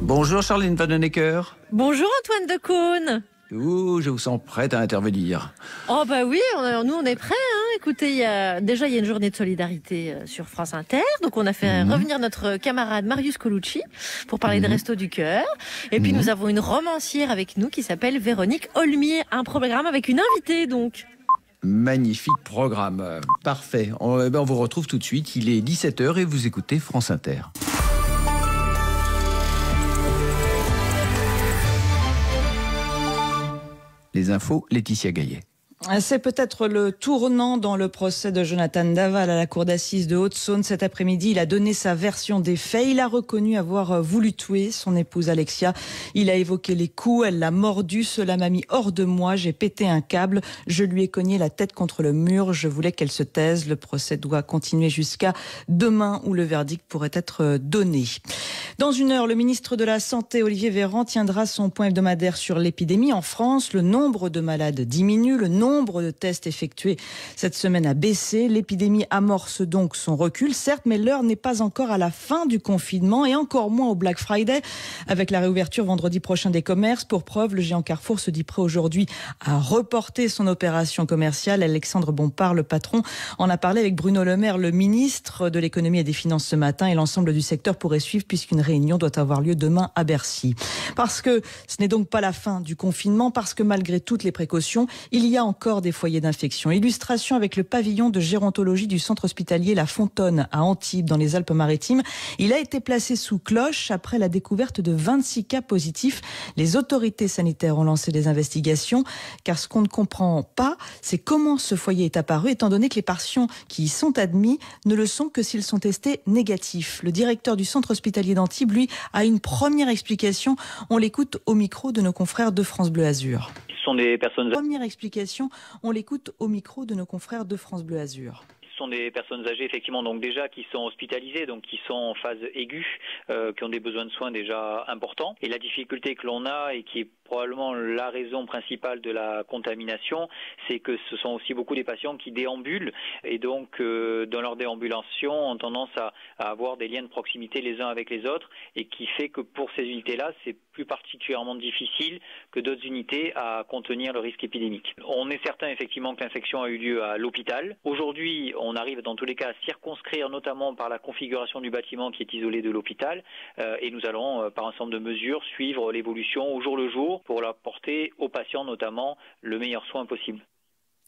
Bonjour Charline Vanhoenacker. Bonjour Antoine Decaune. Ouh, je vous sens prête à intervenir. Oh bah oui, nous on est prêts. Écoutez, il y a une journée de solidarité sur France Inter. Donc on a fait revenir notre camarade Marius Colucci pour parler des Restos du Cœur. Et puis nous avons une romancière avec nous qui s'appelle Véronique Olmier. Un programme avec une invitée donc. Magnifique programme. Parfait. On vous retrouve tout de suite. Il est 17h et vous écoutez France Inter. Les infos, Laetitia Gaillet. C'est peut-être le tournant dans le procès de Jonathan Daval à la cour d'assises de Haute-Saône. Cet après-midi, il a donné sa version des faits. Il a reconnu avoir voulu tuer son épouse Alexia. Il a évoqué les coups, elle l'a mordu, cela m'a mis hors de moi, j'ai pété un câble, je lui ai cogné la tête contre le mur, je voulais qu'elle se taise. Le procès doit continuer jusqu'à demain où le verdict pourrait être donné. Dans une heure, le ministre de la Santé, Olivier Véran, tiendra son point hebdomadaire sur l'épidémie en France. Le nombre de malades diminue, le nombre de tests effectués cette semaine a baissé. L'épidémie amorce donc son recul, certes, mais l'heure n'est pas encore à la fin du confinement et encore moins au Black Friday, avec la réouverture vendredi prochain des commerces. Pour preuve, le géant Carrefour se dit prêt aujourd'hui à reporter son opération commerciale. Alexandre Bompard, le patron, en a parlé avec Bruno Le Maire, le ministre de l'économie et des finances ce matin, et l'ensemble du secteur pourrait suivre puisqu'une réunion doit avoir lieu demain à Bercy. Parce que ce n'est donc pas la fin du confinement, parce que malgré toutes les précautions, il y a encore des foyers d'infection. Illustration avec le pavillon de gérontologie du centre hospitalier La Fontonne à Antibes dans les Alpes-Maritimes. Il a été placé sous cloche après la découverte de 26 cas positifs. Les autorités sanitaires ont lancé des investigations car ce qu'on ne comprend pas, c'est comment ce foyer est apparu étant donné que les patients qui y sont admis ne le sont que s'ils sont testés négatifs. Le directeur du centre hospitalier d'Antibes, lui, a une première explication. On l'écoute au micro de nos confrères de France Bleu Azur. Sont des personnes... Première explication, on l'écoute au micro de nos confrères de France Bleu Azur. Ce sont des personnes âgées, effectivement, donc déjà qui sont hospitalisées, donc qui sont en phase aiguë, qui ont des besoins de soins déjà importants. Et la difficulté que l'on a, et qui est probablement la raison principale de la contamination, c'est que ce sont aussi beaucoup des patients qui déambulent et donc dans leur déambulation ont tendance à avoir des liens de proximité les uns avec les autres et qui fait que pour ces unités-là, c'est plus particulièrement difficile que d'autres unités à contenir le risque épidémique. On est certain effectivement que l'infection a eu lieu à l'hôpital. Aujourd'hui, on arrive dans tous les cas à circonscrire, notamment par la configuration du bâtiment qui est isolé de l'hôpital et nous allons par un ensemble de mesures suivre l'évolution au jour le jour pour apporter aux patients notamment le meilleur soin possible.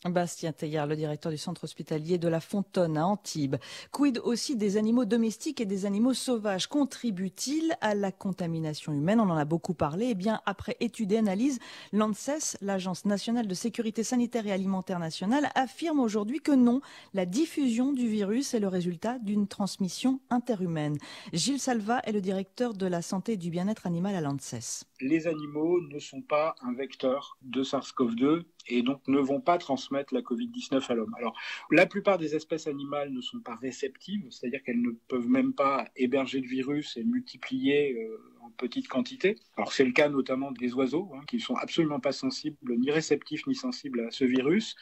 Bastien Teillard, le directeur du centre hospitalier de La Fontonne à Antibes. Quid aussi des animaux domestiques et des animaux sauvages? Contribuent-ils à la contamination humaine? On en a beaucoup parlé. Eh bien, après étude et analyse, l'ANSES, l'Agence nationale de sécurité sanitaire et alimentaire nationale, affirme aujourd'hui que non, la diffusion du virus est le résultat d'une transmission interhumaine. Gilles Salva est le directeur de la santé et du bien-être animal à l'ANSES. Les animaux ne sont pas un vecteur de SARS-CoV-2 et donc ne vont pas transmettre la Covid-19 à l'homme. Alors, la plupart des espèces animales ne sont pas réceptives, c'est-à-dire qu'elles ne peuvent même pas héberger le virus et le multiplier en petite quantité. Alors, c'est le cas notamment des oiseaux, qui ne sont absolument pas sensibles, ni réceptifs ni sensibles à ce virus.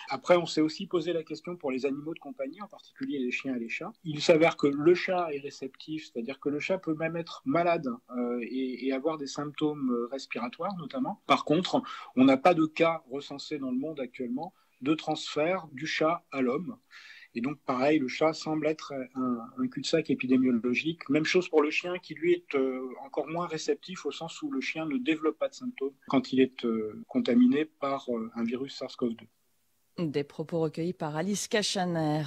Après, on s'est aussi posé la question pour les animaux de compagnie, en particulier les chiens et les chats. Il s'avère que le chat est réceptif, c'est-à-dire que le chat peut même être malade et avoir des symptômes respiratoires notamment. Par contre, on n'a pas de cas recensés dans le monde actuellement de transfert du chat à l'homme. Et donc, pareil, le chat semble être un cul-de-sac épidémiologique. Même chose pour le chien qui, lui, est encore moins réceptif au sens où le chien ne développe pas de symptômes quand il est contaminé par un virus SARS-CoV-2. Des propos recueillis par Alice Cachaner.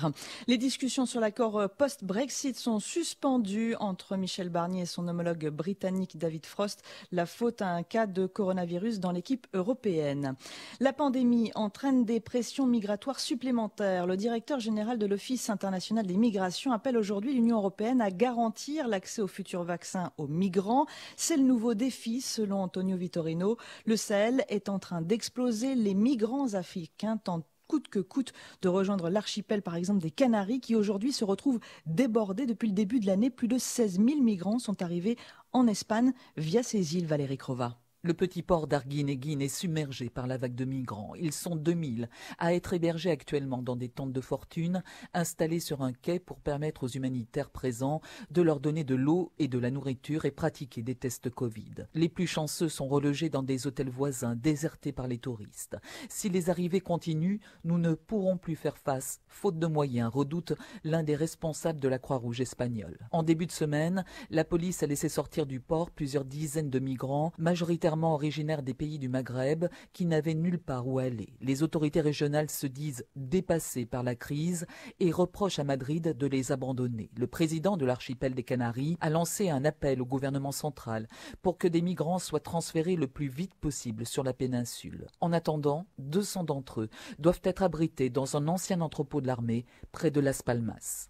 Les discussions sur l'accord post-Brexit sont suspendues entre Michel Barnier et son homologue britannique David Frost. La faute à un cas de coronavirus dans l'équipe européenne. La pandémie entraîne des pressions migratoires supplémentaires. Le directeur général de l'Office international des migrations appelle aujourd'hui l'Union européenne à garantir l'accès aux futurs vaccins aux migrants. C'est le nouveau défi, selon Antonio Vitorino. Le Sahel est en train d'exploser. Les migrants africains tentent coûte que coûte de rejoindre l'archipel, par exemple, des Canaries, qui aujourd'hui se retrouvent débordés depuis le début de l'année. Plus de 16 000 migrants sont arrivés en Espagne via ces îles, Valérie Crova. Le petit port d'Arguin-et-Guine est submergé par la vague de migrants. Ils sont 2000 à être hébergés actuellement dans des tentes de fortune installées sur un quai pour permettre aux humanitaires présents de leur donner de l'eau et de la nourriture et pratiquer des tests Covid. Les plus chanceux sont relogés dans des hôtels voisins désertés par les touristes. Si les arrivées continuent, nous ne pourrons plus faire face, faute de moyens, redoute l'un des responsables de la Croix-Rouge espagnole. En début de semaine, la police a laissé sortir du port plusieurs dizaines de migrants, majoritairement originaires des pays du Maghreb, qui n'avaient nulle part où aller. Les autorités régionales se disent dépassées par la crise et reprochent à Madrid de les abandonner. Le président de l'archipel des Canaries a lancé un appel au gouvernement central pour que des migrants soient transférés le plus vite possible sur la péninsule. En attendant, 200 d'entre eux doivent être abrités dans un ancien entrepôt de l'armée près de Las Palmas.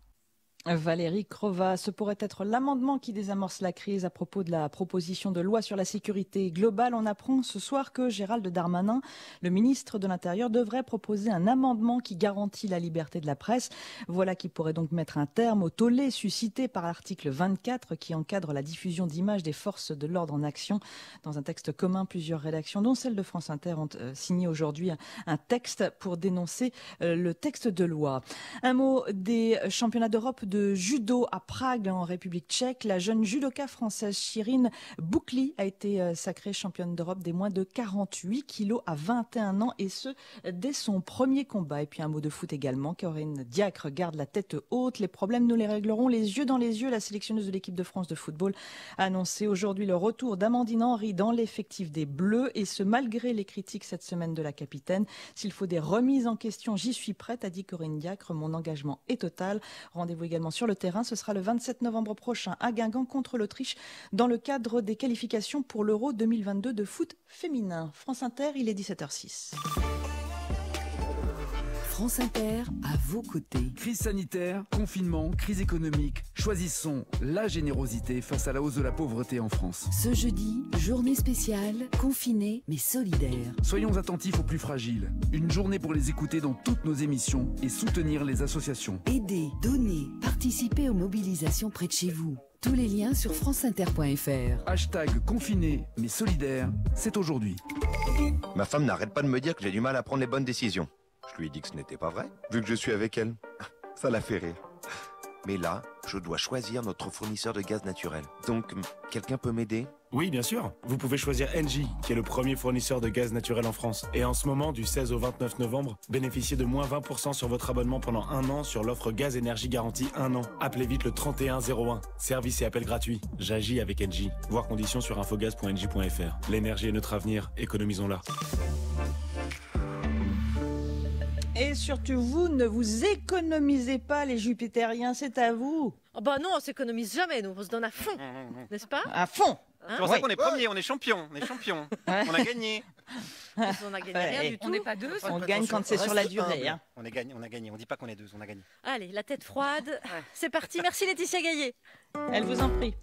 Valérie Crova, ce pourrait être l'amendement qui désamorce la crise à propos de la proposition de loi sur la sécurité globale. On apprend ce soir que Gérald Darmanin, le ministre de l'Intérieur, devrait proposer un amendement qui garantit la liberté de la presse. Voilà qui pourrait donc mettre un terme au tollé suscité par l'article 24 qui encadre la diffusion d'images des forces de l'ordre en action. Dans un texte commun, plusieurs rédactions, dont celle de France Inter, ont signé aujourd'hui un texte pour dénoncer le texte de loi. Un mot des championnats d'Europe de judo à Prague en République tchèque. La jeune judoka française Chirine Boukli a été sacrée championne d'Europe des moins de 48 kilos à 21 ans et ce dès son premier combat. Et puis un mot de foot également. Corinne Diacre garde la tête haute. Les problèmes, nous les réglerons les yeux dans les yeux. La sélectionneuse de l'équipe de France de football a annoncé aujourd'hui le retour d'Amandine Henry dans l'effectif des Bleus et ce malgré les critiques cette semaine de la capitaine. S'il faut des remises en question, j'y suis prête, a dit Corinne Diacre. Mon engagement est total. Rendez-vous également sur le terrain. Ce sera le 27 novembre prochain à Guingamp contre l'Autriche dans le cadre des qualifications pour l'Euro 2022 de foot féminin. France Inter, il est 17h06. France Inter, à vos côtés. Crise sanitaire, confinement, crise économique. Choisissons la générosité face à la hausse de la pauvreté en France. Ce jeudi, journée spéciale, confinée mais solidaire. Soyons attentifs aux plus fragiles. Une journée pour les écouter dans toutes nos émissions et soutenir les associations. Aidez, donnez, participez aux mobilisations près de chez vous. Tous les liens sur franceinter.fr. Hashtag confiné mais solidaire, c'est aujourd'hui. Ma femme n'arrête pas de me dire que j'ai du mal à prendre les bonnes décisions. Je lui ai dit que ce n'était pas vrai, vu que je suis avec elle. Ça la fait rire. Mais là, je dois choisir notre fournisseur de gaz naturel. Donc, quelqu'un peut m'aider ? Oui, bien sûr. Vous pouvez choisir Engie, qui est le premier fournisseur de gaz naturel en France. Et en ce moment, du 16 au 29 novembre, bénéficiez de moins 20% sur votre abonnement pendant 1 an sur l'offre gaz énergie garantie 1 an. Appelez vite le 3101. Service et appel gratuit. J'agis avec Engie. Voir conditions sur infogaz.engie.fr. L'énergie est notre avenir. Économisons-la. Et surtout, vous ne vous économisez pas, les jupitériens, c'est à vous. Oh bah non, on s'économise jamais, nous, on se donne à fond, n'est-ce pas? À fond. C'est pour ça qu'on est premier, on est champion, on a gagné. On a gagné rien du tout. On n'est pas deux. On gagne quand c'est sur la durée. Hein. On a gagné, on dit pas qu'on est deux, on a gagné. Allez, la tête froide, c'est parti, merci Laetitia Gaillet. Elle vous en prie.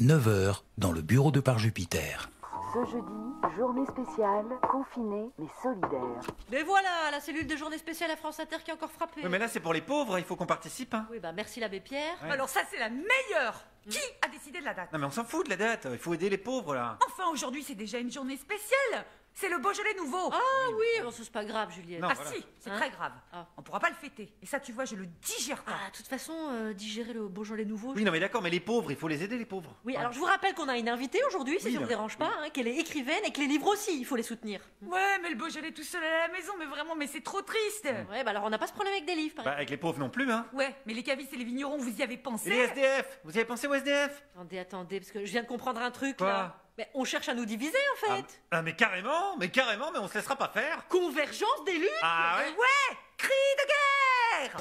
9h dans le bureau de Par Jupiter. Ce jeudi, journée spéciale, confinée mais solidaire. Mais voilà, la cellule de journée spéciale à France Inter qui est encore frappée. Oui, mais là c'est pour les pauvres, il faut qu'on participe. Hein. Oui, bah merci l'abbé Pierre. Ouais. Alors ça c'est la meilleure. Qui a décidé de la date? Non mais on s'en fout de la date, il faut aider les pauvres là. Enfin aujourd'hui c'est déjà une journée spéciale. C'est le Beaujolais nouveau. Ah oui, alors c'est pas grave Juliette. Non, voilà. Si, c'est très grave. On pourra pas le fêter. Et ça tu vois, je le digère pas. De toute façon, digérer le Beaujolais nouveau... Oui, non mais d'accord, mais les pauvres, il faut les aider les pauvres. Oui, alors je vous rappelle qu'on a une invitée aujourd'hui, si ça vous dérange pas, qu'elle est écrivaine et que les livres aussi, il faut les soutenir. Ouais, mais le Beaujolais tout seul à la maison, mais vraiment, mais c'est trop triste. Ouais, bah alors on n'a pas ce problème avec des livres, par exemple. Avec les pauvres non plus, hein. Ouais, mais les cavistes et les vignerons, vous y avez pensé? Et les SDF, vous y avez pensé aux SDF? Attendez, parce que je viens de comprendre un truc, là. Mais on cherche à nous diviser, en fait. Mais carrément, mais on se laissera pas faire. Convergence des luttes. Ah ouais. Ouais, cri de guerre.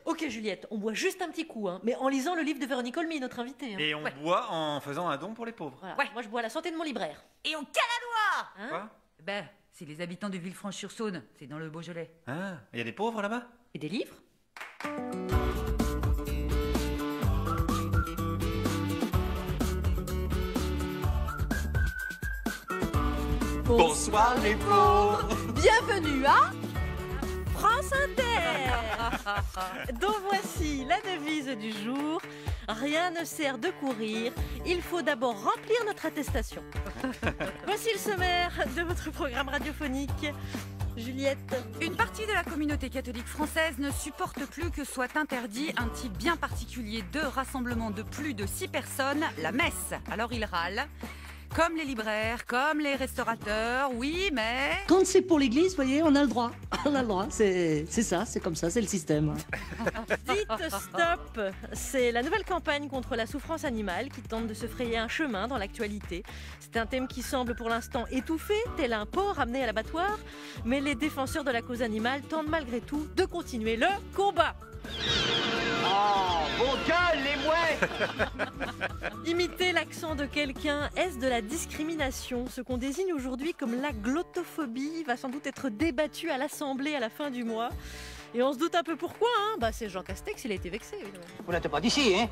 Ok Juliette, on boit juste un petit coup, mais en lisant le livre de Véronique Olmy, notre invitée. Et on boit en faisant un don pour les pauvres. Voilà. Moi je bois à la santé de mon libraire. Et on cale à doigt. Quoi? Ben, c'est les habitants de Villefranche-sur-Saône, c'est dans le Beaujolais. Ah, il y a des pauvres là-bas? Et des livres? Bonsoir les pauvres. Bienvenue à France Inter. Donc voici la devise du jour. Rien ne sert de courir, il faut d'abord remplir notre attestation. Voici le sommaire de votre programme radiophonique. Juliette. Une partie de la communauté catholique française ne supporte plus que soit interdit un type bien particulier de rassemblement de plus de 6 personnes, la messe. Alors ils râlent. Comme les libraires, comme les restaurateurs, oui, mais... Quand c'est pour l'église, vous voyez, on a le droit. On a le droit, c'est ça, c'est comme ça, c'est le système. Dites stop. C'est la nouvelle campagne contre la souffrance animale qui tente de se frayer un chemin dans l'actualité. C'est un thème qui semble pour l'instant étouffé, tel un porc amené à l'abattoir. Mais les défenseurs de la cause animale tentent malgré tout de continuer le combat. Oh, vos gueules, les mouettes! Imiter l'accent de quelqu'un, est-ce de la discrimination? Ce qu'on désigne aujourd'hui comme la glottophobie va sans doute être débattu à l'Assemblée à la fin du mois. Et on se doute un peu pourquoi, hein. Bah, c'est Jean Castex, il a été vexé, évidemment. Vous n'êtes pas d'ici, hein?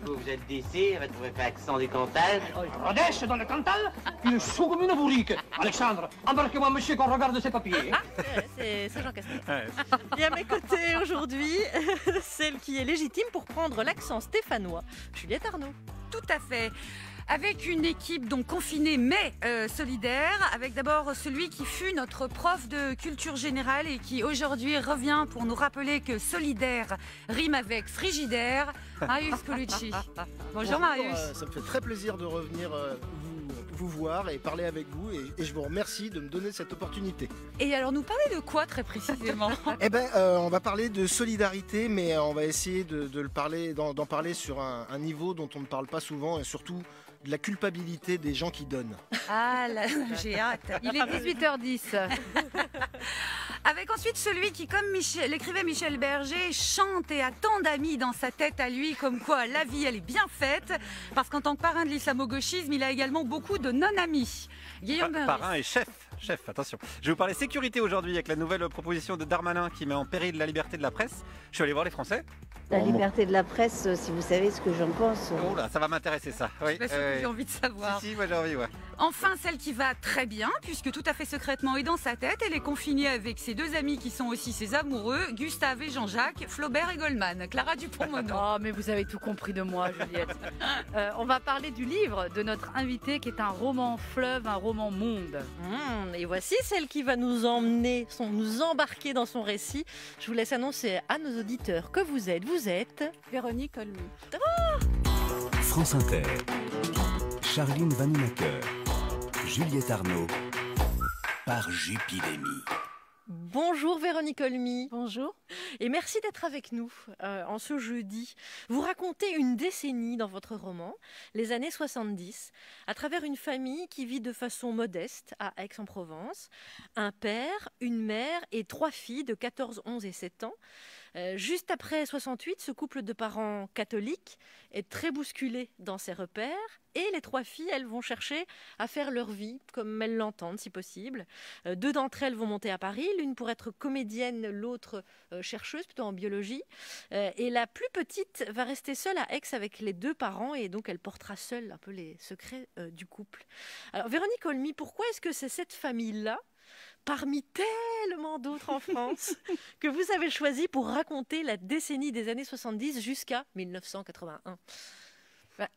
Vous êtes d'ici, avec votre accent du Cantal. Rodèche dans le Cantal, une chou comme une bourrique. Alexandre, embarquez-moi, monsieur, qu'on regarde ces papiers. Ah, c'est Jean Castex. Ouais. Et à mes côtés aujourd'hui, celle qui est légitime pour prendre l'accent stéphanois, Juliette Arnaud. Tout à fait. Avec une équipe donc confinée mais solidaire, avec d'abord celui qui fut notre prof de culture générale et qui aujourd'hui revient pour nous rappeler que solidaire rime avec frigidaire, Marius Colucci. Bonjour Marius. Ça me fait très plaisir de revenir vous voir et parler avec vous et je vous remercie de me donner cette opportunité. Et alors nous parler de quoi très précisément? Eh ben, on va parler de solidarité, mais on va essayer d'en parler sur un niveau dont on ne parle pas souvent et surtout de la culpabilité des gens qui donnent. Ah là, j'ai hâte. Il est 18h10. Avec ensuite celui qui, comme l'écrivait Michel Berger, chante et a tant d'amis dans sa tête à lui, comme quoi la vie elle est bien faite, parce qu'en tant que parrain de l'islamo-gauchisme, il a également beaucoup de non-amis. Guillaume Meurice. Parrain et chef, attention. Je vais vous parler sécurité aujourd'hui avec la nouvelle proposition de Darmanin qui met en péril la liberté de la presse. Je suis allé voir les Français. La liberté de la presse, si vous savez ce que j'en pense. Oh là, ça va m'intéresser ça. Oui, j'ai envie de savoir. Si, moi j'ai envie, ouais. Enfin, celle qui va très bien, puisque tout à fait secrètement et dans sa tête, elle est confinée avec ses deux amis qui sont aussi ses amoureux, Gustave et Jean-Jacques, Flaubert et Goldman. Clara Dupont-Moreau. Oh, mais vous avez tout compris de moi, Juliette. On va parler du livre de notre invité qui est un roman fleuve, un roman monde. Et voici celle qui va nous embarquer dans son récit. Je vous laisse annoncer à nos auditeurs que vous êtes Véronique Olmy. France Inter. Charline Vanhoenacker. Juliette Arnaud. Par Jupidémie. Bonjour Véronique Olmy. Bonjour. Et merci d'être avec nous en ce jeudi. Vous racontez une décennie dans votre roman, les années 70, à travers une famille qui vit de façon modeste à Aix-en-Provence. Un père, une mère et 3 filles de 14, 11 et 7 ans. Juste après 68, ce couple de parents catholiques est très bousculé dans ses repères et les 3 filles, elles vont chercher à faire leur vie comme elles l'entendent si possible. 2 d'entre elles vont monter à Paris, l'une pour être comédienne, l'autre chercheuse plutôt en biologie. Et la plus petite va rester seule à Aix avec les 2 parents et donc elle portera seule un peu les secrets du couple. Alors Véronique Olmy, pourquoi est-ce que c'est cette famille-là, parmi tellement d'autres en France, que vous avez choisi pour raconter la décennie des années 70 jusqu'à 1981?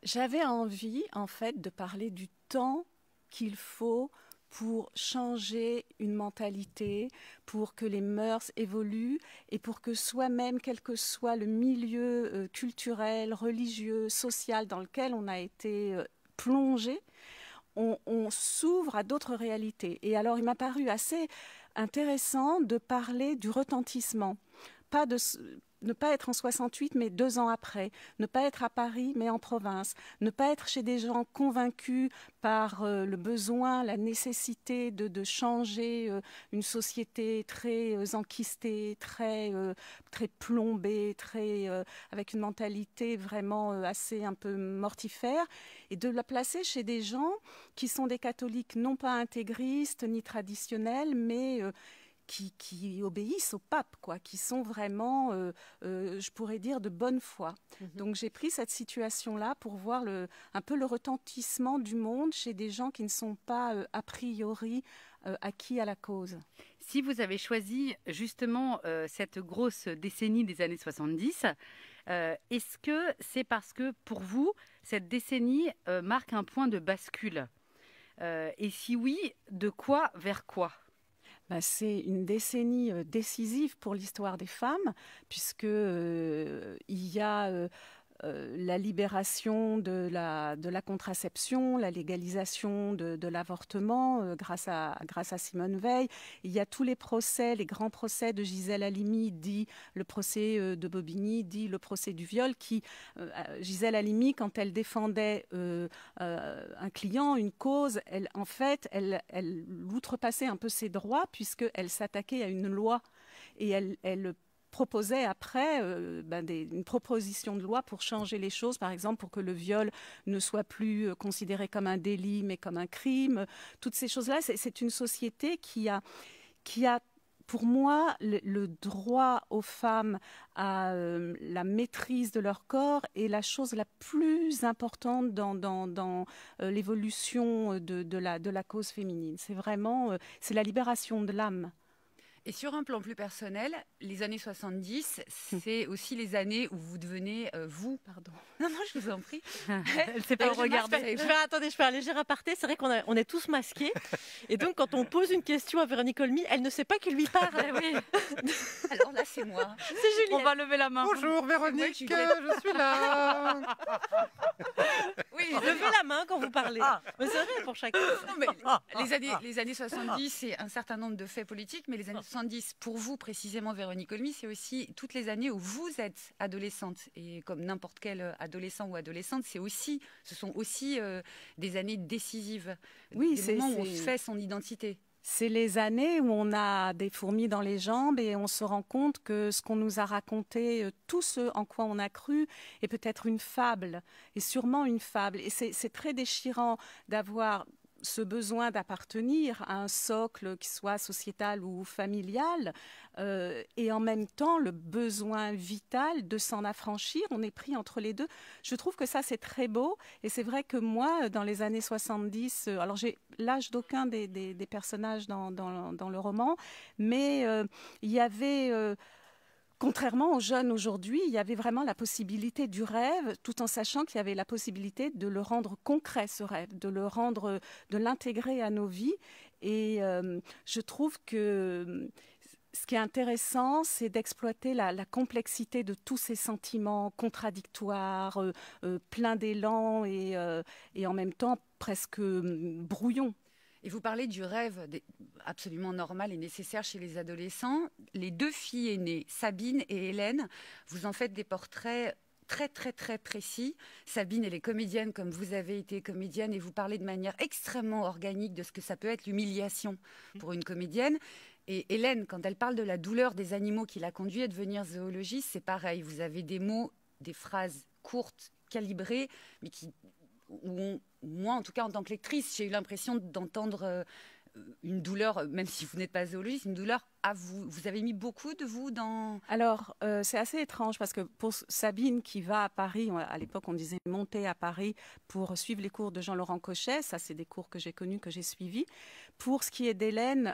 J'avais envie, en fait, de parler du temps qu'il faut pour changer une mentalité, pour que les mœurs évoluent et pour que soi-même, quel que soit le milieu culturel, religieux, social dans lequel on a été plongé, on s'ouvre à d'autres réalités. Et alors, il m'a paru assez intéressant de parler du retentissement. Ne pas être en 68, mais 2 ans après. Ne pas être à Paris, mais en province. Ne pas être chez des gens convaincus par le besoin, la nécessité de changer une société très enquistée, très plombée, avec une mentalité vraiment assez un peu mortifère, et de la placer chez des gens qui sont des catholiques non pas intégristes ni traditionnels, mais qui obéissent au pape, quoi, qui sont vraiment, je pourrais dire, de bonne foi. Donc j'ai pris cette situation-là pour voir un peu le retentissement du monde chez des gens qui ne sont pas a priori acquis à la cause. Si vous avez choisi justement cette grosse décennie des années 70, Est-ce que c'est parce que, pour vous, cette décennie marque un point de bascule ? Et si oui, de quoi vers quoi ? C'est une décennie décisive pour l'histoire des femmes, puisque il y a la libération de la contraception, la légalisation de l'avortement grâce à Simone Veil. Il y a tous les procès, les grands procès de Gisèle Halimi, dit le procès de Bobigny, dit le procès du viol, qui Gisèle Halimi, quand elle défendait un client, une cause, elle outrepassait un peu ses droits puisqu'elle s'attaquait à une loi et elle proposait après une proposition de loi pour changer les choses, par exemple pour que le viol ne soit plus considéré comme un délit mais comme un crime. Toutes ces choses-là, c'est une société qui a pour moi, le droit aux femmes à la maîtrise de leur corps est la chose la plus importante dans l'évolution de la cause féminine. C'est vraiment c'est la libération de l'âme. Et sur un plan plus personnel, les années 70, c'est aussi les années où vous devenez vous. Pardon. Non, je vous en prie. Elle sait pas regarder. Je fais un léger aparté. C'est vrai qu'on est tous masqués. Et donc, quand on pose une question à Véronique Olmy, elle ne sait pas qui lui parle. Oui. Alors là, c'est moi. C'est Juliette. On va lever la main. Bonjour Véronique, je suis là. Oui, levez la main quand vous parlez. Mais c'est vrai pour chacun. Non, mais les années 70, c'est un certain nombre de faits politiques, mais les années 70, pour vous précisément, Véronique Olmy, c'est aussi toutes les années où vous êtes adolescente. Et comme n'importe quel adolescent ou adolescente, ce sont aussi des années décisives. Oui, des moments où on se fait son identité. C'est les années où on a des fourmis dans les jambes et on se rend compte que ce qu'on nous a raconté, tout ce en quoi on a cru, est peut-être une fable, et sûrement une fable. Et c'est très déchirant d'avoir ce besoin d'appartenir à un socle qui soit sociétal ou familial, et en même temps le besoin vital de s'en affranchir. On est pris entre les deux. Je trouve que ça, c'est très beau. Et c'est vrai que moi, dans les années 70, alors j'ai l'âge d'aucun des personnages dans le roman, mais il y avait... Contrairement aux jeunes aujourd'hui, il y avait vraiment la possibilité du rêve, tout en sachant qu'il y avait la possibilité de le rendre concret, ce rêve, de l'intégrer à nos vies. Et je trouve que ce qui est intéressant, c'est d'exploiter la complexité de tous ces sentiments contradictoires, pleins d'élan et en même temps presque brouillons. Et vous parlez du rêve absolument normal et nécessaire chez les adolescents. Les deux filles aînées, Sabine et Hélène, vous en faites des portraits très très très précis. Sabine, elle est comédienne comme vous avez été comédienne et vous parlez de manière extrêmement organique de ce que ça peut être l'humiliation pour une comédienne. Et Hélène, quand elle parle de la douleur des animaux qui l'a conduit à devenir zoologiste, c'est pareil. Vous avez des mots, des phrases courtes, calibrées, mais moi, en tout cas, en tant que lectrice, j'ai eu l'impression d'entendre une douleur, même si vous n'êtes pas zoologiste, une douleur à vous. Vous avez mis beaucoup de vous dans... Alors, c'est assez étrange parce que pour Sabine qui va à Paris, à l'époque on disait monter à Paris pour suivre les cours de Jean-Laurent Cochet, ça c'est des cours que j'ai connus, que j'ai suivis. Pour ce qui est d'Hélène,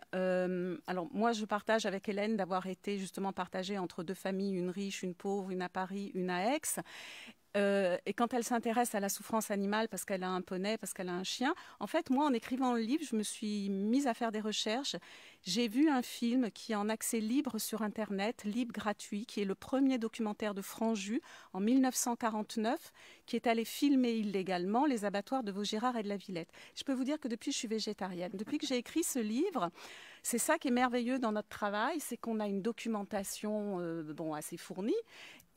alors moi je partage avec Hélène d'avoir été justement partagée entre deux familles, une riche, une pauvre, une à Paris, une à Aix. Et quand elle s'intéresse à la souffrance animale parce qu'elle a un poney, parce qu'elle a un chien, en fait, moi, en écrivant le livre, je me suis mise à faire des recherches. J'ai vu un film qui est en accès libre sur Internet, libre, gratuit, qui est le premier documentaire de Franju en 1949, qui est allé filmer illégalement les abattoirs de Vaugirard et de la Villette. Je peux vous dire que depuis, je suis végétarienne. Depuis que j'ai écrit ce livre, c'est ça qui est merveilleux dans notre travail, c'est qu'on a une documentation assez fournie.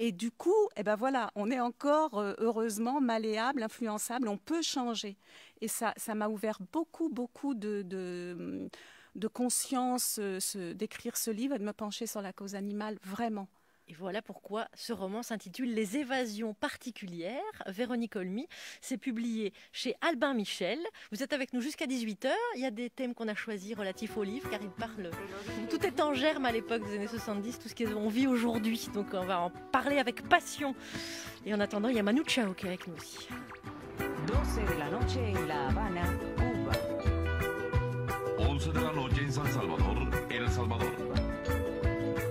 Et du coup, voilà, on est encore heureusement malléable, influençable, on peut changer. Et ça m'a ouvert beaucoup de conscience d'écrire ce livre et de me pencher sur la cause animale, vraiment. Et voilà pourquoi ce roman s'intitule Les évasions particulières. Véronique Olmy, c'est publié chez Albin Michel. Vous êtes avec nous jusqu'à 18h. Il y a des thèmes qu'on a choisis relatifs au livre, car il parle... Tout est en germe à l'époque des années 70, tout ce qu'on vit aujourd'hui. Donc on va en parler avec passion. Et en attendant, il y a Manu Chao qui est avec nous aussi. 12 de la noche en La Habana, Cuba. 11 de la noche en San Salvador, El Salvador.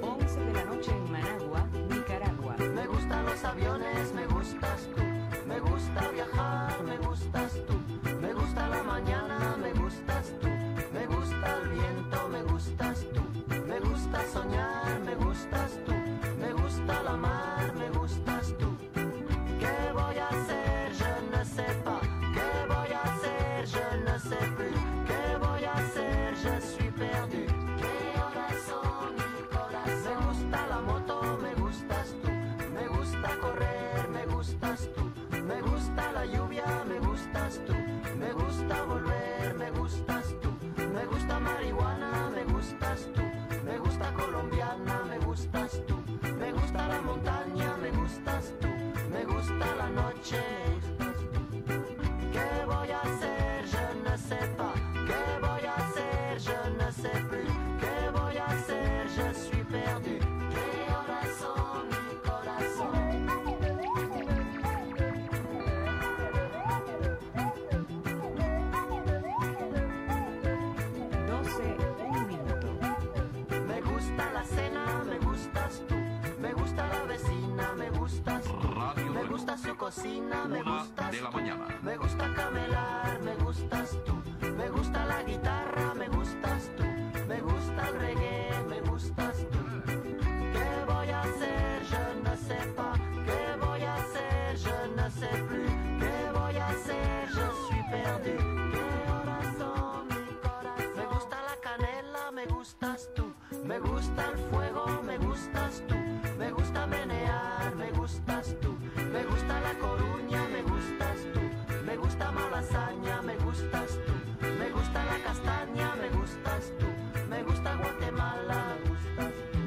11 de la noche en Managua, Nicaragua. Me gustan los aviones, me gustas tú. Me gusta viajar, me gustas tú. Me gusta la mañana, me gustas tú. Me gusta el viento, me gustas tú. Me gusta soñar, me gustas tú. Me gusta la mar, me gustas tú. ¿Qué voy a hacer? Je ne sais pas. ¿Qué voy a hacer? Je ne sais plus. ¿Qué voy a hacer? Je suis perdu. ¿Qué horas son, mi corazón? Me gusta la moto, me gustas tú. Me gusta correr, me gustas tú. Me gusta la lluvia, me gustas tú. Me gusta volver, me gustas tú. Me gusta marihuana, me gustas tú. Me gusta colombiana, me gustas tú. Me gusta la montaña, me gustas tú. Me gusta la noche. ¿Qué voy a hacer? Je ne sais pas. ¿Qué voy a hacer? Je ne sais plus. ¿Qué voy a hacer? Je suis perdu. ¿Qué horas son, mi corazón? 12, un minuto. Me gusta la cena, me gustas tú. Me gusta la vecina, me gustas tú. Me gusta su cocina, me gustas de la tú. mañana. Me gusta camelar, me gustas tú. Me gusta la guitarra, me gustas tú. Me gusta el reggae, me gustas tú. ¿Qué voy a hacer? Je ne sais pas. ¿Qué voy a hacer? Je ne sais plus. ¿Qué voy a hacer? Je suis perdu. ¿Qué horas son, mi corazón? Me gusta la canela, me gustas tú. Me gusta el fuego, me gustas tú. Me gusta menear, me gustas tú. Me gusta La Coruña, me gustas tú. Me gusta Malasaña, me gustas tú. Me gusta la castaña, me gustas tú. Me gusta Guatemala, me gustas tú.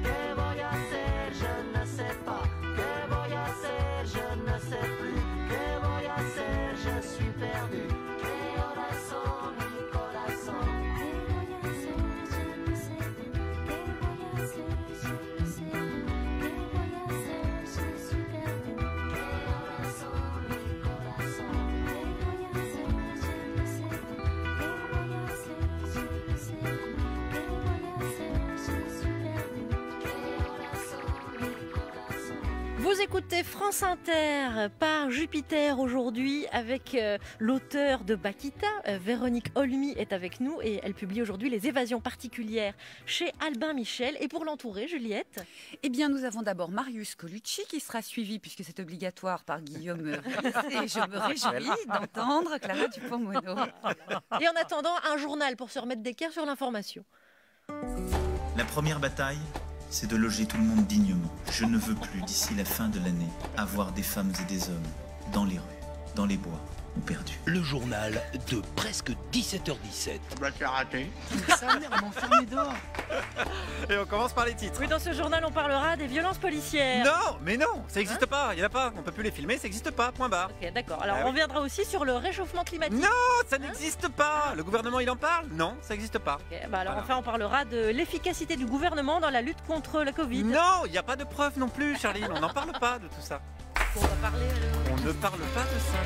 ¿Qué voy a hacer? Je ne sais pas. ¿Qué voy a hacer? Je ne sais plus. ¿Qué voy a hacer? Je suis perdu. ¿Qué horas son, mi corazón? ¿Qué voy a hacer? Je ne sais plus. ¿Qué voy a hacer? Je ne sais plus. ¿Qué voy a hacer? Je suis perdu. ¿Qué horas son, mi corazón? ¿Qué voy a hacer? Je ne sais plus. ¿Qué voy a hacer? Je ne sais plus. ¿Qué voy a hacer? Je suis perdu. ¿Qué horas son, mi corazón? Vous écoutez France Inter par Jupiter aujourd'hui avec l'auteur de Bakita, Véronique Olmy est avec nous et elle publie aujourd'hui Les Évasions particulières chez Albin Michel. Et pour l'entourer, Juliette? Eh bien, nous avons d'abord Marius Colucci qui sera suivi, puisque c'est obligatoire, par Guillaume Ries. Et je me réjouis d'entendre Clara Dupont-Moreau. Et en attendant, un journal pour se remettre d'équerre sur l'information. La première bataille, c'est de loger tout le monde dignement. Je ne veux plus, d'ici la fin de l'année, avoir des femmes et des hommes dans les rues, dans les bois ou perdus. Le journal de presque 17h17. Bah, c'est raté. Sa mère m'a enfermé dehors. Et on commence par les titres. Oui, dans ce journal, on parlera des violences policières. Non, mais non, ça n'existe pas, il n'y en a pas. On peut plus les filmer, ça n'existe pas, point barre. Ok, d'accord. Alors, Ah on oui. reviendra aussi sur le réchauffement climatique. Non, ça n'existe pas. Le gouvernement, il en parle? Non, ça n'existe pas. Ok, bah alors, Voilà. enfin, on parlera de l'efficacité du gouvernement dans la lutte contre la Covid. Non, il n'y a pas de preuves non plus, Charline. On n'en parle pas de tout ça. On va parler. On ne parle pas de ça.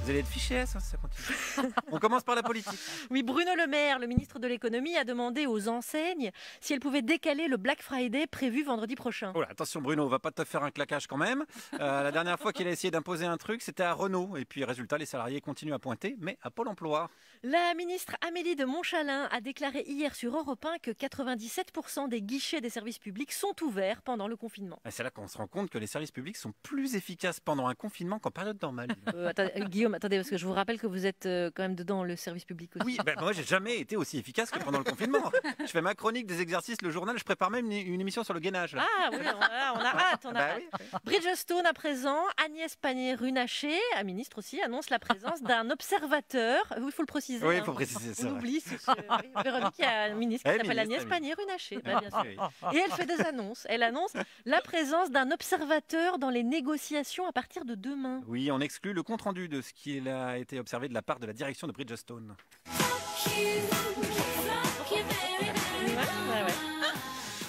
Vous allez être fiché S, hein, si ça continue. On commence par la politique. Oui, Bruno Le Maire, le ministre de l'économie, a demandé aux enseignes si elles pouvaient décaler le Black Friday prévu vendredi prochain. Oh là, attention Bruno, on va pas te faire un claquage quand même. La dernière fois qu'il a essayé d'imposer un truc, c'était à Renault. Et puis résultat, les salariés continuent à pointer, mais à Pôle emploi. La ministre Amélie de Montchalin a déclaré hier sur Europe 1 que 97% des guichets des services publics sont ouverts pendant le confinement. Et c'est là qu'on se rend compte que les services publics sont plus efficaces pendant un confinement qu'en période normale. Guillaume, attendez, parce que je vous rappelle que vous êtes quand même dedans le service public aussi. Oui, ben moi j'ai jamais été aussi efficace que pendant le confinement. Je fais ma chronique des exercices, le journal, je prépare même une émission sur le gainage. Là. Ah oui, on a hâte, on a Bah hâte. oui, oui. Bridgestone à présent, Agnès Pannier-Runacher, la ministre aussi, annonce la présence d'un observateur. Oui, il faut le préciser. Oui, il faut préciser, c'est On vrai. oublie. Oui, Véronique, il y a une ministre qui Elle est s'appelle ministre, Agnès Pannier-Runacher. Ah, Bien sûr. oui. Et elle fait des annonces. Elle annonce la présence d'un observateur dans les négociations à partir de demain. Oui, on exclut le compte-rendu de ce qui a été observé de la part de la direction de Bridgestone. Ouais.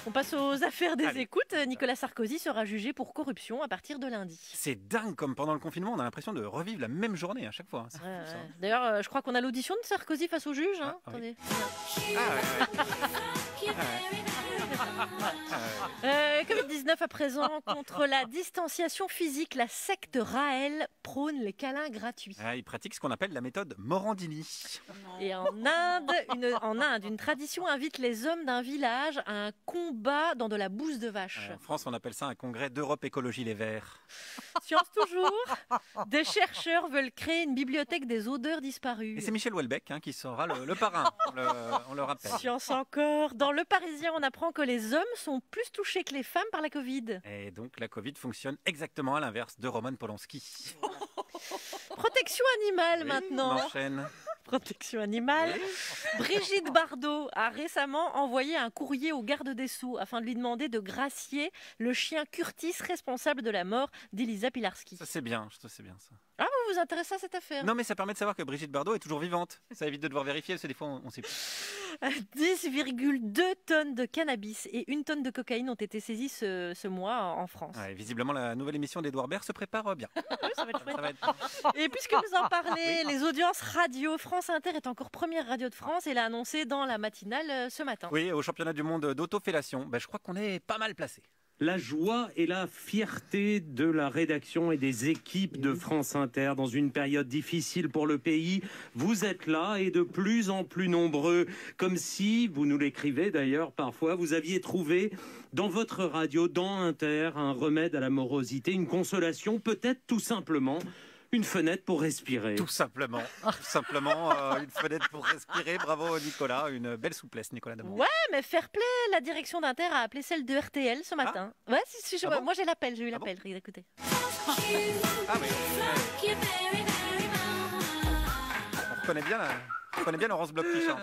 On passe aux affaires des écoutes. Nicolas Sarkozy sera jugé pour corruption à partir de lundi. C'est dingue, comme pendant le confinement, on a l'impression de revivre la même journée à chaque fois. C'est fou, ça. D'ailleurs, je crois qu'on a l'audition de Sarkozy face au juge. Hein. Ah, oui. Attendez. Covid-19 à présent, contre la distanciation physique, la secte Raël prône les câlins gratuits. Il pratique ce qu'on appelle la méthode Morandini. Et en Inde, une tradition invite les hommes d'un village à un combat dans de la bouse de vache. En France, on appelle ça un congrès d'Europe Écologie Les Verts. Science toujours, des chercheurs veulent créer une bibliothèque des odeurs disparues. Et c'est Michel Houellebecq qui sera le parrain, on le rappelle. Science encore, dans Le Parisien, on apprend que les hommes sont plus touchés que les femmes par la Covid. Et donc la Covid fonctionne exactement à l'inverse de Roman Polanski. Protection animale maintenant. On enchaîne. Protection animale. Brigitte Bardot a récemment envoyé un courrier au garde des Sceaux afin de lui demander de gracier le chien Curtis responsable de la mort d'Elisa Pilarski. Ça c'est bien ça. Ah, vous vous intéressez à cette affaire? Non mais ça permet de savoir que Brigitte Bardot est toujours vivante. Ça évite de devoir vérifier parce que des fois on sait plus. 10,2 tonnes de cannabis et 1 tonne de cocaïne ont été saisies ce mois en France. Ouais, visiblement la nouvelle émission d'Edouard Baird se prépare bien. Oui, ça va être chouette. Et puisque vous en parlez, les audiences radio, France Inter est encore première radio de France et l'a annoncé dans la matinale ce matin. Oui, au championnat du monde d'autofellation, je crois qu'on est pas mal placé. La joie et la fierté de la rédaction et des équipes de France Inter dans une période difficile pour le pays. Vous êtes là et de plus en plus nombreux, comme si, vous nous l'écrivez d'ailleurs parfois, vous aviez trouvé dans votre radio, dans Inter, un remède à la morosité, une consolation, peut-être tout simplement une fenêtre pour respirer. Tout simplement, une fenêtre pour respirer. Bravo Nicolas, une belle souplesse Nicolas Damon. Ouais, mais fair play, la direction d'Inter a appelé celle de RTL ce matin. Ouais, moi j'ai l'appel, j'ai eu l'appel, écoutez. On connaît bien Laurence Bloch-Tichin.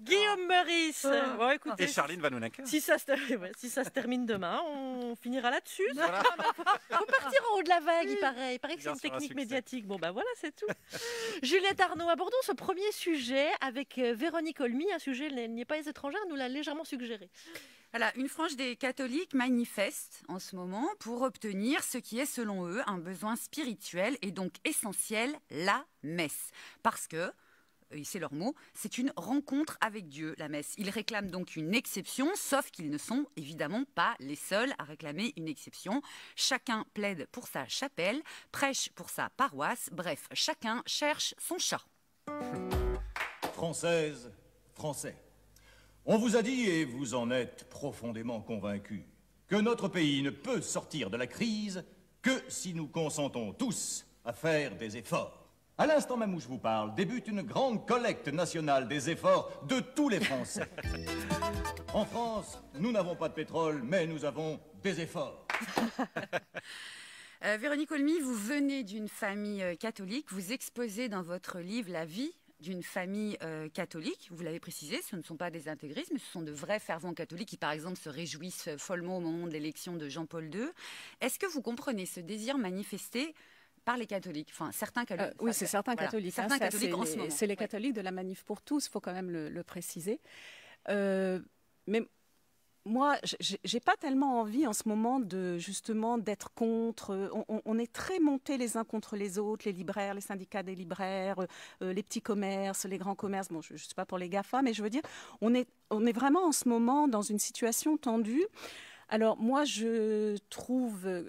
Guillaume Meurice. Bon, écoutez, et Charline Vanhoenacker. Si ça se termine demain, on finira là-dessus. Voilà. Faut partir en haut de la vague, il paraît. Il paraît que c'est une technique médiatique. Bon, voilà, c'est tout. Juliette Arnaud, abordons ce premier sujet avec Véronique Olmy. Un sujet, elle n'y est pas étrangère, nous l'a légèrement suggéré. Voilà, une frange des catholiques manifeste en ce moment pour obtenir ce qui est selon eux un besoin spirituel et donc essentiel, la messe. Parce que, c'est leur mot, c'est une rencontre avec Dieu, la messe. Ils réclament donc une exception, sauf qu'ils ne sont évidemment pas les seuls à réclamer une exception. Chacun plaide pour sa chapelle, prêche pour sa paroisse, bref, chacun cherche son chat. Françaises, Français. On vous a dit, et vous en êtes profondément convaincus, que notre pays ne peut sortir de la crise que si nous consentons tous à faire des efforts. À l'instant même où je vous parle, débute une grande collecte nationale des efforts de tous les Français. En France, nous n'avons pas de pétrole, mais nous avons des efforts. Véronique Olmy, vous venez d'une famille catholique, vous exposez dans votre livre la vie d'une famille catholique, vous l'avez précisé, ce ne sont pas des intégristes, mais ce sont de vrais fervents catholiques qui, par exemple, se réjouissent follement au moment de l'élection de Jean-Paul II. Est-ce que vous comprenez ce désir manifesté par les catholiques, enfin certains catholiques. Oui, c'est certains catholiques. Certains catholiques en ce moment. C'est les catholiques de la Manif pour tous, il faut quand même le préciser. Mais moi, j'ai pas tellement envie en ce moment justement d'être contre. On est très montés les uns contre les autres, les libraires, les syndicats des libraires, les petits commerces, les grands commerces. Bon, je suis pas pour les GAFA, mais je veux dire, on est vraiment en ce moment dans une situation tendue. Alors moi, je trouve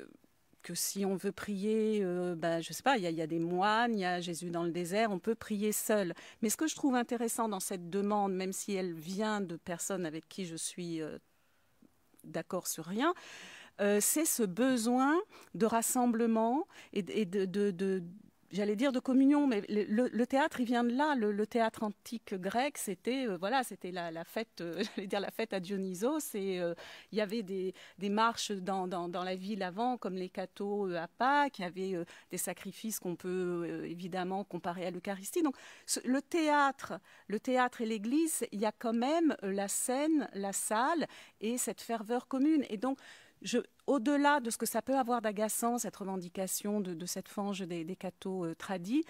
que si on veut prier, je sais pas, il y a des moines, il y a Jésus dans le désert, on peut prier seul. Mais ce que je trouve intéressant dans cette demande, même si elle vient de personnes avec qui je suis d'accord sur rien, c'est ce besoin de rassemblement et j'allais dire de communion, mais le théâtre, il vient de là. Le théâtre antique grec, c'était c'était la fête, j'allais dire la fête à Dionysos. Et il y avait des marches dans la ville avant, comme les cathos à Pâques. Il y avait des sacrifices qu'on peut évidemment comparer à l'Eucharistie. Donc le théâtre et l'Église, il y a quand même la scène, la salle et cette ferveur commune. Et donc au-delà de ce que ça peut avoir d'agaçant, cette revendication de cette fange des cathos tradis,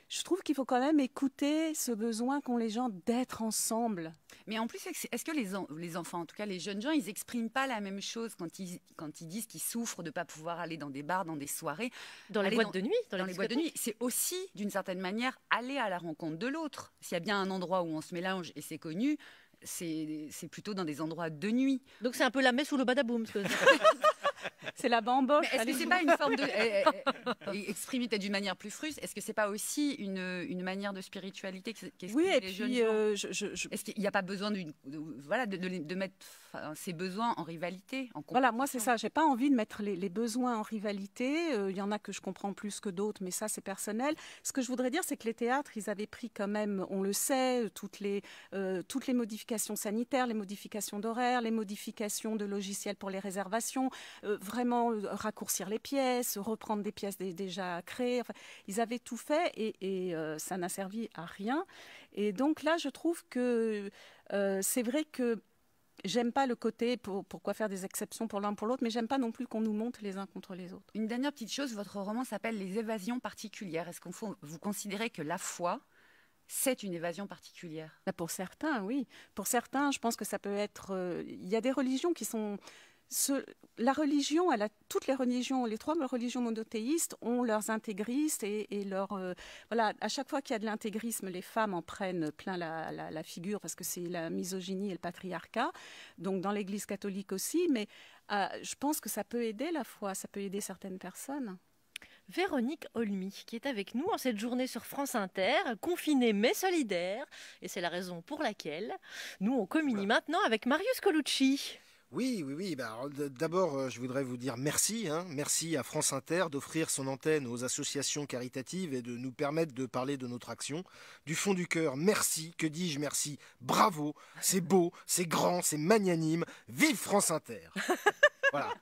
je trouve qu'il faut quand même écouter ce besoin qu'ont les gens d'être ensemble. Mais en plus, est-ce que les enfants, en tout cas les jeunes gens, ils n'expriment pas la même chose quand ils disent qu'ils souffrent de ne pas pouvoir aller dans des bars, dans des soirées, dans les boîtes de nuit, dans les boîtes de nuit. C'est aussi, d'une certaine manière, aller à la rencontre de l'autre. S'il y a bien un endroit où on se mélange et c'est connu, c'est plutôt dans des endroits de nuit. Donc c'est un peu la messe ou le badaboum. C'est la bamboche. Est-ce que c'est pas une forme de exprimé peut-être d'une manière plus fruste? Est-ce que c'est pas aussi une manière de spiritualité Oui, et les puis jeunes gens Est-ce qu'il n'y a pas besoin de mettre ces besoins en rivalité, en Voilà, moi c'est ça. J'ai pas envie de mettre les besoins en rivalité. Il y en a que je comprends plus que d'autres, mais ça c'est personnel. Ce que je voudrais dire, c'est que les théâtres, ils avaient pris quand même, on le sait, toutes les modifications sanitaires, les modifications d'horaires, les modifications de logiciels pour les réservations. Vraiment raccourcir les pièces, reprendre des pièces déjà créées. Enfin, ils avaient tout fait et ça n'a servi à rien. Et donc là, je trouve que c'est vrai que j'aime pas le côté pourquoi faire des exceptions pour l'un pour l'autre, mais j'aime pas non plus qu'on nous monte les uns contre les autres. Une dernière petite chose, votre roman s'appelle Les évasions particulières. Est-ce vous considérez que la foi, c'est une évasion particulière? Pour certains, oui. Pour certains, je pense que ça peut être... Il y a des religions qui sont... La religion, toutes les religions, les 3 religions monothéistes ont leurs intégristes et leur... voilà, à chaque fois qu'il y a de l'intégrisme, les femmes en prennent plein la figure parce que c'est la misogynie et le patriarcat. Donc dans l'Église catholique aussi, mais je pense que ça peut aider la foi, ça peut aider certaines personnes. Véronique Olmy, qui est avec nous en cette journée sur France Inter, confinée mais solidaire. Et c'est la raison pour laquelle nous, on communie maintenant avec Marius Colucci. Oui. D'abord, je voudrais vous dire merci. Merci à France Inter d'offrir son antenne aux associations caritatives et de nous permettre de parler de notre action. Du fond du cœur, merci. Que dis-je merci? Bravo. C'est beau, c'est grand, c'est magnanime. Vive France Inter. Voilà.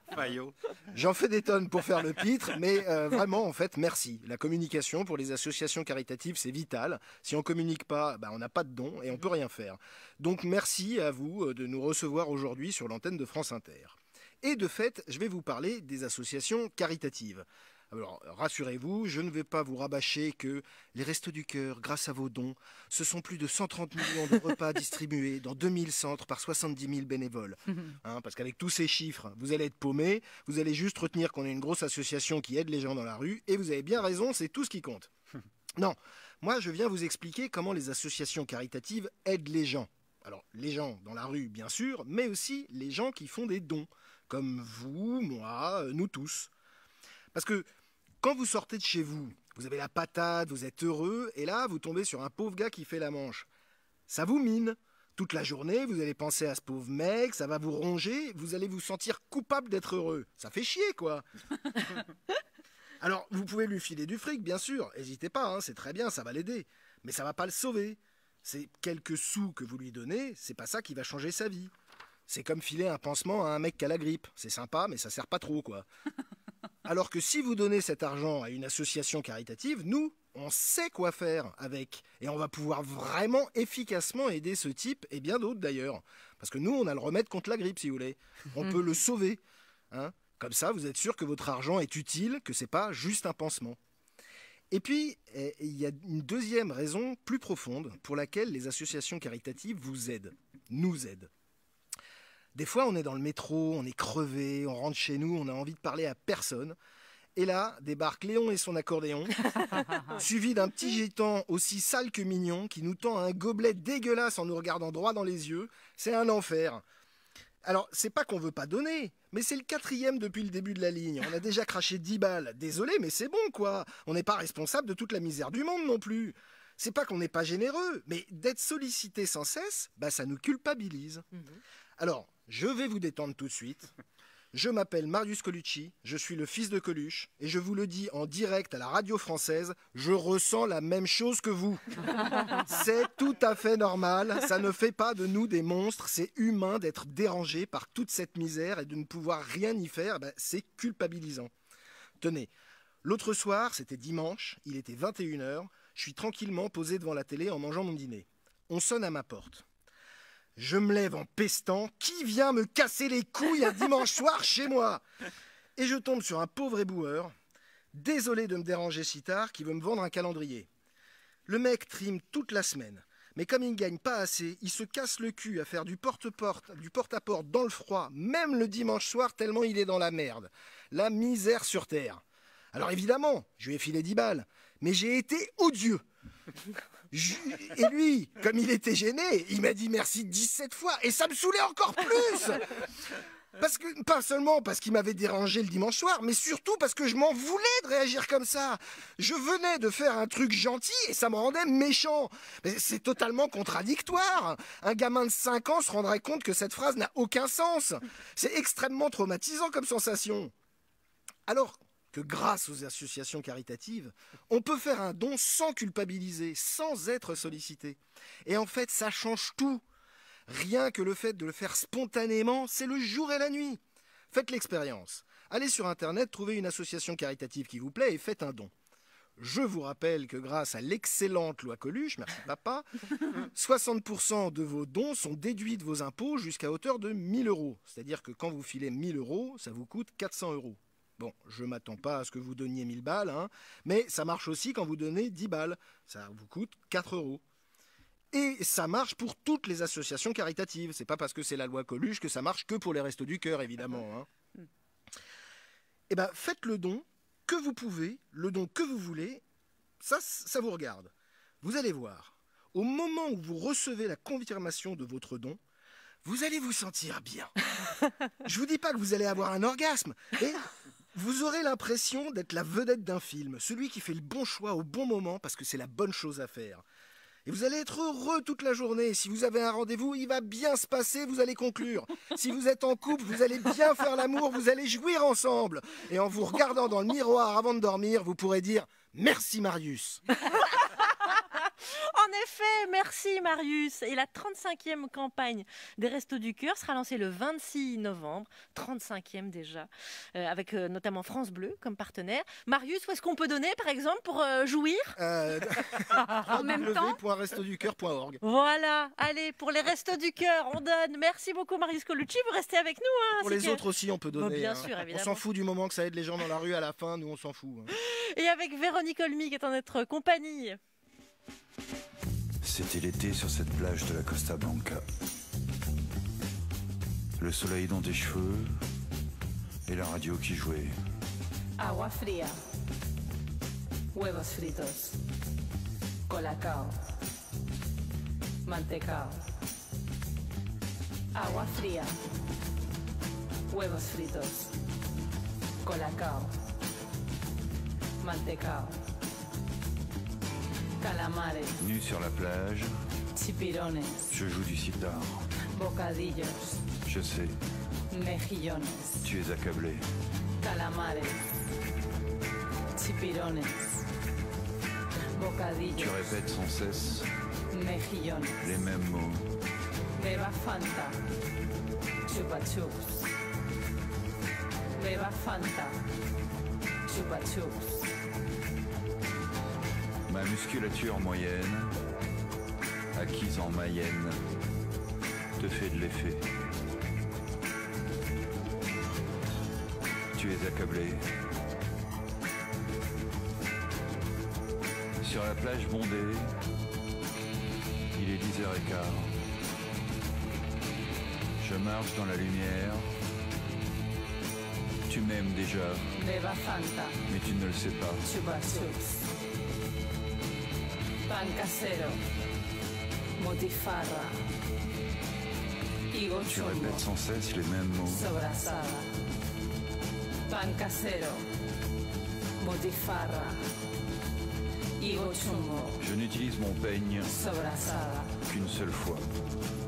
J'en fais des tonnes pour faire le pitre, mais vraiment, en fait, merci. La communication pour les associations caritatives, c'est vital. Si on communique pas, on n'a pas de dons et on peut rien faire. Donc, merci à vous de nous recevoir aujourd'hui sur l'antenne de France Inter. Et de fait, je vais vous parler des associations caritatives. Alors, rassurez-vous, je ne vais pas vous rabâcher que les Restos du Cœur, grâce à vos dons, ce sont plus de 130 millions de repas distribués dans 2000 centres par 70 000 bénévoles. Parce qu'avec tous ces chiffres, vous allez être paumés, vous allez juste retenir qu'on est une grosse association qui aide les gens dans la rue, et vous avez bien raison, c'est tout ce qui compte. Non, moi je viens vous expliquer comment les associations caritatives aident les gens. Alors, les gens dans la rue, bien sûr, mais aussi les gens qui font des dons, comme vous, moi, nous tous. Parce que quand vous sortez de chez vous, vous avez la patate, vous êtes heureux, et là, vous tombez sur un pauvre gars qui fait la manche. Ça vous mine. Toute la journée, vous allez penser à ce pauvre mec, ça va vous ronger, vous allez vous sentir coupable d'être heureux. Ça fait chier, quoi. Alors, vous pouvez lui filer du fric, bien sûr, n'hésitez pas, c'est très bien, ça va l'aider. Mais ça va pas le sauver. C'est quelques sous que vous lui donnez, c'est pas ça qui va changer sa vie. C'est comme filer un pansement à un mec qui a la grippe. C'est sympa, mais ça sert pas trop, quoi. Alors que si vous donnez cet argent à une association caritative, nous, on sait quoi faire avec. Et on va pouvoir vraiment efficacement aider ce type, et bien d'autres d'ailleurs. Parce que nous, on a le remède contre la grippe, si vous voulez. On peut le sauver. Comme ça, vous êtes sûr que votre argent est utile, que c'est pas juste un pansement. Et puis, il y a une deuxième raison plus profonde pour laquelle les associations caritatives vous aident, nous aident. Des fois, on est dans le métro, on est crevé, on rentre chez nous, on a envie de parler à personne. Et là, débarque Léon et son accordéon, suivi d'un petit gitan aussi sale que mignon, qui nous tend un gobelet dégueulasse en nous regardant droit dans les yeux. C'est un enfer. Alors, c'est pas qu'on veut pas donner, mais c'est le 4e depuis le début de la ligne. On a déjà craché 10 balles. Désolé, mais c'est bon, quoi. On n'est pas responsable de toute la misère du monde non plus. C'est pas qu'on n'est pas généreux, mais d'être sollicité sans cesse, ça nous culpabilise. Alors, je vais vous détendre tout de suite. Je m'appelle Marius Colucci, je suis le fils de Coluche, et je vous le dis en direct à la radio française, je ressens la même chose que vous. C'est tout à fait normal, ça ne fait pas de nous des monstres, c'est humain d'être dérangé par toute cette misère et de ne pouvoir rien y faire, c'est culpabilisant. Tenez, l'autre soir, c'était dimanche, il était 21h, je suis tranquillement posé devant la télé en mangeant mon dîner. On sonne à ma porte. Je me lève en pestant. Qui vient me casser les couilles un dimanche soir chez moi? Et je tombe sur un pauvre éboueur, désolé de me déranger si tard, qui veut me vendre un calendrier. Le mec trime toute la semaine, mais comme il ne gagne pas assez, il se casse le cul à faire du porte-à-porte dans le froid, même le dimanche soir, tellement il est dans la merde. La misère sur terre. Alors évidemment, je lui ai filé 10 balles, mais j'ai été odieux. Et lui, comme il était gêné, il m'a dit merci 17 fois. Et ça me saoulait encore plus. Parce que, pas seulement parce qu'il m'avait dérangé le dimanche soir, mais surtout parce que je m'en voulais de réagir comme ça. Je venais de faire un truc gentil et ça me rendait méchant. Mais c'est totalement contradictoire. Un gamin de 5 ans se rendrait compte que cette phrase n'a aucun sens. C'est extrêmement traumatisant comme sensation. Alors que grâce aux associations caritatives, on peut faire un don sans culpabiliser, sans être sollicité. Et en fait, ça change tout. Rien que le fait de le faire spontanément, c'est le jour et la nuit. Faites l'expérience. Allez sur Internet, trouvez une association caritative qui vous plaît et faites un don. Je vous rappelle que grâce à l'excellente loi Coluche, merci papa, 60% de vos dons sont déduits de vos impôts jusqu'à hauteur de 1 000 €. C'est-à-dire que quand vous filez 1 000 €, ça vous coûte 400 €. Bon, je ne m'attends pas à ce que vous donniez 1000 balles, hein, mais ça marche aussi quand vous donnez 10 balles. Ça vous coûte 4 €. Et ça marche pour toutes les associations caritatives. C'est pas parce que c'est la loi Coluche que ça marche que pour les Restos du Cœur, évidemment. Hein. Eh ben, faites le don que vous pouvez, le don que vous voulez. Ça vous regarde. Vous allez voir. Au moment où vous recevez la confirmation de votre don, vous allez vous sentir bien. Je vous dis pas que vous allez avoir un orgasme, mais vous aurez l'impression d'être la vedette d'un film, celui qui fait le bon choix au bon moment parce que c'est la bonne chose à faire. Et vous allez être heureux toute la journée. Si vous avez un rendez-vous, il va bien se passer, vous allez conclure. Si vous êtes en couple, vous allez bien faire l'amour, vous allez jouir ensemble. Et en vous regardant dans le miroir avant de dormir, vous pourrez dire « Merci Marius ». En effet, merci Marius. Et la 35e campagne des Restos du Cœur sera lancée le 26 novembre, 35e déjà, avec notamment France Bleu comme partenaire. Marius, où est-ce qu'on peut donner par exemple pour jouir En même temps www.restoducoeur.org. Voilà, allez, pour les Restos du Cœur, on donne. Merci beaucoup Marius Colucci, vous restez avec nous. Hein, pour les autres aussi, on peut donner. Bon, bien hein. sûr, évidemment. On s'en fout du moment que ça aide les gens dans la rue à la fin, nous on s'en fout. Hein. Et avec Véronique Olmy qui est en notre compagnie. C'était l'été sur cette plage de la Costa Blanca. Le soleil dans tes cheveux et la radio qui jouait. Agua fría, huevos fritos, colacao, mantecao. Agua fría, huevos fritos, colacao, mantecao. Calamares. Nu sur la plage, Chipirones. je joue du sitar. Bocadillos. Je sais, Mejillones. tu es accablé. Calamares. Chipirones. Bocadillos. Tu répètes sans cesse Mejillones. les mêmes mots. Beba Fanta. Chupa chups. Beba Fanta. Chupa chups. Ma musculature moyenne, acquise en Mayenne, te fait de l'effet. Tu es accablé. Sur la plage bondée, il est 10h15. Je marche dans la lumière. Tu m'aimes déjà, Beba Fanta. mais tu ne le sais pas. Chupa chups. Pan casero. Motifarra. Higo Tu chumbo. répètes sans cesse les mêmes mots. Sobrasada. Pan casero. Motifarra. Higo chumbo. Je n'utilise mon peigne Sobrasada. qu'une seule fois,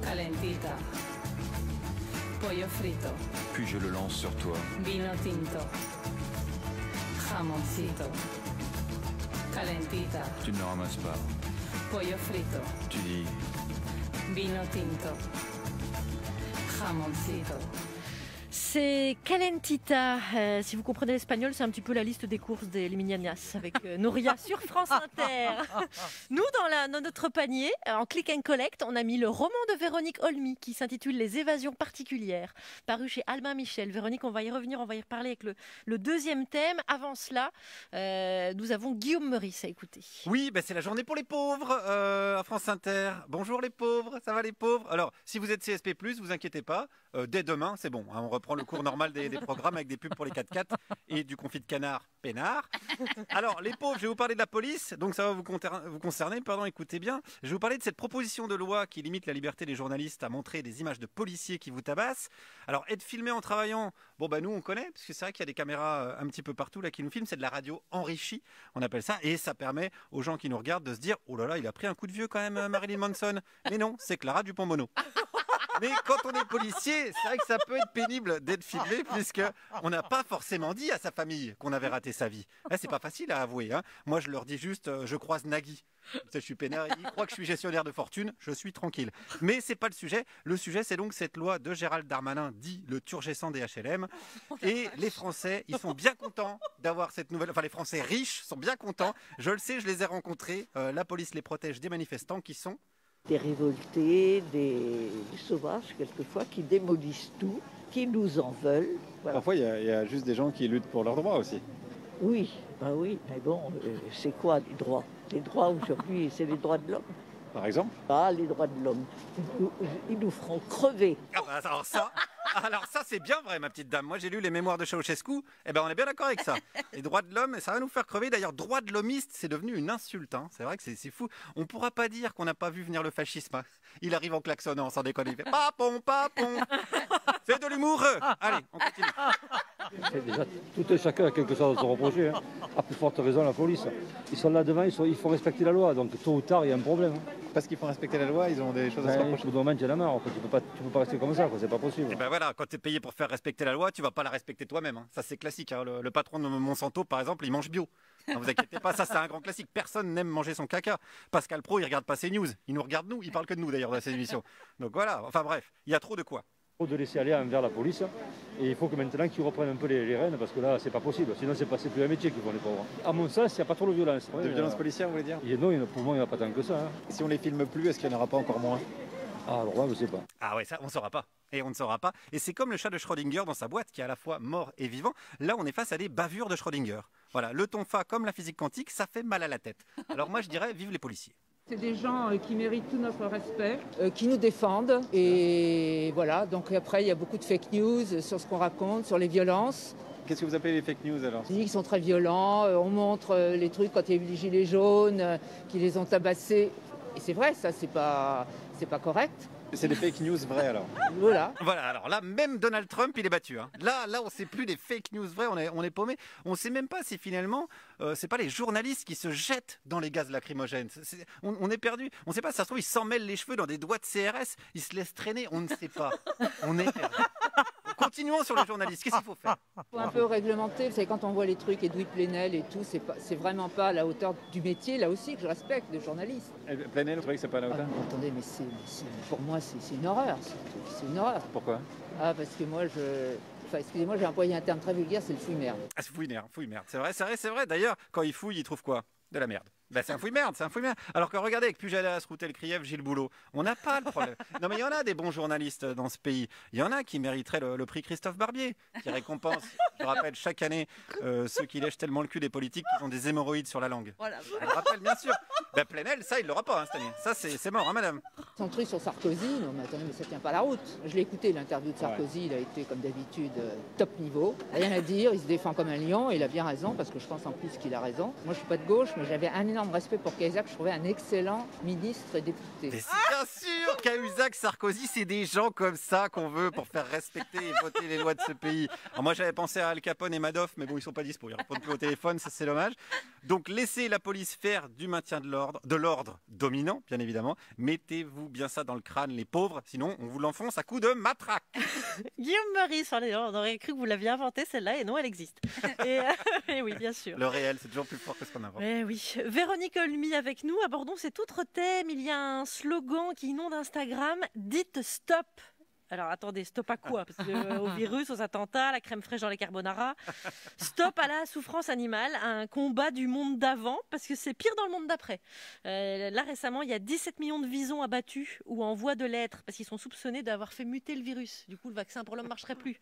Calentita. Pollo frito. puis je le lance sur toi. Vino tinto. Jamoncito. Calentita. Tu ne le ramasses pas. Pollo frito. Tu dis, Vino tinto. Jamoncito. C'est Calentita. Si vous comprenez l'espagnol, c'est un petit peu la liste des courses des Liminianas avec Nouria sur France Inter. Nous, dans notre panier, en click and collect, on a mis le roman de Véronique Olmy qui s'intitule Les évasions particulières, paru chez Albin Michel. Véronique, on va y revenir, on va y reparler avec le deuxième thème. Avant cela, nous avons Guillaume Meurice à écouter. Oui, c'est la journée pour les pauvres à France Inter. Bonjour les pauvres, ça va les pauvres? Alors, si vous êtes CSP+, vous inquiétez pas, dès demain, c'est bon, hein, on reprend le cours normal des programmes avec des pubs pour les 4x4 et du confit de canard peinard. Alors, les pauvres, je vais vous parler de la police, donc ça va vous concerner, écoutez bien. Je vais vous parler de cette proposition de loi qui limite la liberté des journalistes à montrer des images de policiers qui vous tabassent. Alors, être filmé en travaillant, nous on connaît, parce que c'est vrai qu'il y a des caméras un petit peu partout là qui nous filment, c'est de la radio enrichie, on appelle ça, et ça permet aux gens qui nous regardent de se dire, oh là là, il a pris un coup de vieux quand même, Marilyn Manson. Mais non, c'est Clara Dupont-Mono. Mais quand on est policier, c'est vrai que ça peut être pénible d'être filmé puisque on n'a pas forcément dit à sa famille qu'on avait raté sa vie. Là, c'est pas facile à avouer. Hein. Moi, je leur dis juste, je croise Nagui. Je suis peinard, il croit que je suis gestionnaire de fortune, je suis tranquille. Mais c'est pas le sujet. Le sujet, c'est donc cette loi de Gérald Darmanin, dit le Turgescent des HLM. Et les Français, ils sont bien contents d'avoir cette nouvelle. Enfin, les Français riches sont bien contents. Je le sais, je les ai rencontrés. La police les protège des manifestants qui sont des révoltés, des sauvages quelquefois, qui démolissent tout, qui nous en veulent. Voilà. Parfois, il y a juste des gens qui luttent pour leurs droits aussi. Oui, oui, mais bon, c'est quoi les droits? Les droits aujourd'hui, c'est les droits de l'homme. Par exemple? Ah, les droits de l'homme. Ils nous feront crever. Ah bah alors ça c'est bien vrai, ma petite dame. Moi j'ai lu les mémoires de Ceausescu, on est bien d'accord avec ça. Les droits de l'homme, ça va nous faire crever. D'ailleurs, droit de l'hommiste, c'est devenu une insulte. Hein. C'est vrai que c'est fou. On pourra pas dire qu'on n'a pas vu venir le fascisme. Hein. Il arrive en klaxonnant, sans déconner. Il fait papon, papon. C'est de l'humour. Allez, on continue. Déjà, tout et chacun a quelque chose à se reprocher. Hein. À plus forte raison, la police. Ils sont là devant, ils font respecter la loi. Donc tôt ou tard, il y a un problème. Hein. Parce qu'ils font respecter la loi, ils ont des choses à se reprocher. Au moment, tu en as marre. Tu peux pas rester comme ça. C'est pas possible. Et ben voilà, quand tu es payé pour faire respecter la loi, tu vas pas la respecter toi-même. Hein. Ça, c'est classique. Hein. Le patron de Monsanto, par exemple, il mange bio. Ne vous inquiétez pas, ça c'est un grand classique. Personne n'aime manger son caca. Pascal Pro, il regarde pas ses news. Il nous regarde nous. Il parle que de nous d'ailleurs dans ces émissions. Donc voilà. Enfin bref, il y a trop de quoi. Il faut de laisser aller envers la police et il faut que maintenant qu'ils reprennent un peu les rênes parce que là c'est pas possible, sinon c'est plus un métier qu'ils font les pauvres. À mon sens, il n'y a pas trop de violence. De violence policière, vous voulez dire? Non, pour moi il n'y en a pas tant que ça. Hein. Si on les filme plus, est-ce qu'il n'y en aura pas encore moins? Ah alors là, je sais pas. Ah ouais, ça on saura pas. Et on ne saura pas. Et c'est comme le chat de Schrödinger dans sa boîte qui est à la fois mort et vivant. Là, on est face à des bavures de Schrödinger. Voilà, le tonfa comme la physique quantique, ça fait mal à la tête. Alors moi je dirais, vive les policiers. C'est des gens qui méritent tout notre respect. Qui nous défendent. Et voilà, donc après, il y a beaucoup de fake news sur ce qu'on raconte, sur les violences. Qu'est-ce que vous appelez les fake news alors? Ils sont très violents, on montre les trucs quand il y a eu les gilets jaunes, qui les ont tabassés. Et c'est vrai, ça, c'est pas correct. C'est des fake news vraies alors. Voilà. Voilà, alors là, même Donald Trump, il est battu. Hein. Là, on ne sait plus des fake news vraies, on est paumé. On ne sait même pas si finalement, c'est pas les journalistes qui se jettent dans les gaz lacrymogènes. On est perdu. On ne sait pas, ça se trouve, ils s'en mêlent les cheveux dans des doigts de CRS, ils se laissent traîner, on ne sait pas. On est perdu. Continuons sur les journalistes, qu'est-ce qu'il faut faire? Il faut un peu réglementer, vous savez, quand on voit les trucs Edoui Plenel et tout, c'est vraiment pas à la hauteur du métier, là aussi, que je respecte, de journaliste. Plenel, vous trouvez que c'est pas à la hauteur? Attendez, mais pour moi, c'est une horreur. C'est une horreur. Pourquoi? Ah, parce que moi, excusez-moi, j'ai employé un terme très vulgaire, c'est le fouille-merde. Ah, c'est fouille-merde. C'est vrai. D'ailleurs, quand il fouille, il trouve quoi? De la merde. Ben, c'est un fouille-merde. Alors que regardez, avec Pujadas, Routel, Krief, Gilles Boulot, on n'a pas le problème. Non mais il y en a des bons journalistes dans ce pays. Il y en a qui mériteraient le prix Christophe Barbier, qui récompense, je rappelle, chaque année, ceux qui lèchent tellement le cul des politiques qui ont des hémorroïdes sur la langue. Voilà. Je le rappelle, bien sûr. Ben, Plenel, ça, il l'aura pas cette année. Ça, c'est mort, hein, madame. Son truc sur Sarkozy, non mais attendez, mais ça tient pas la route. Je l'ai écouté, l'interview de Sarkozy, il a été, comme d'habitude, top niveau. Rien à dire, il se défend comme un lion, et il a bien raison, parce que je pense en plus qu'il a raison. Moi, je suis pas de gauche, mais j'avais un énorme respect pour Cahuzac. Je trouvais un excellent ministre et député. Mais c'est bien sûr, Cahuzac, Sarkozy, c'est des gens comme ça qu'on veut pour faire respecter et voter les lois de ce pays. Alors moi, j'avais pensé à Al Capone et Madoff, mais bon, ils sont pas dispo, ils répondent plus au téléphone, ça c'est dommage. Donc laissez la police faire du maintien de l'ordre dominant, bien évidemment. Mettez-vous bien ça dans le crâne, les pauvres, sinon on vous l'enfonce à coups de matraque. Guillaume Meurice, on aurait cru que vous l'aviez inventée celle-là, et non, elle existe. Et oui, bien sûr. Le réel, c'est toujours plus fort que ce qu'on invente. Eh oui. Véronique Olmy avec nous, abordons cet autre thème. Il y a un slogan qui inonde Instagram, dites stop. Alors attendez, stop à quoi? Parce que, au virus, aux attentats, la crème fraîche dans les carbonara. Stop à la souffrance animale, à un combat du monde d'avant, parce que c'est pire dans le monde d'après. Là récemment, il y a 17 millions de visons abattus ou en voie de l'être, parce qu'ils sont soupçonnés d'avoir fait muter le virus. Du coup, le vaccin pour l'homme ne marcherait plus.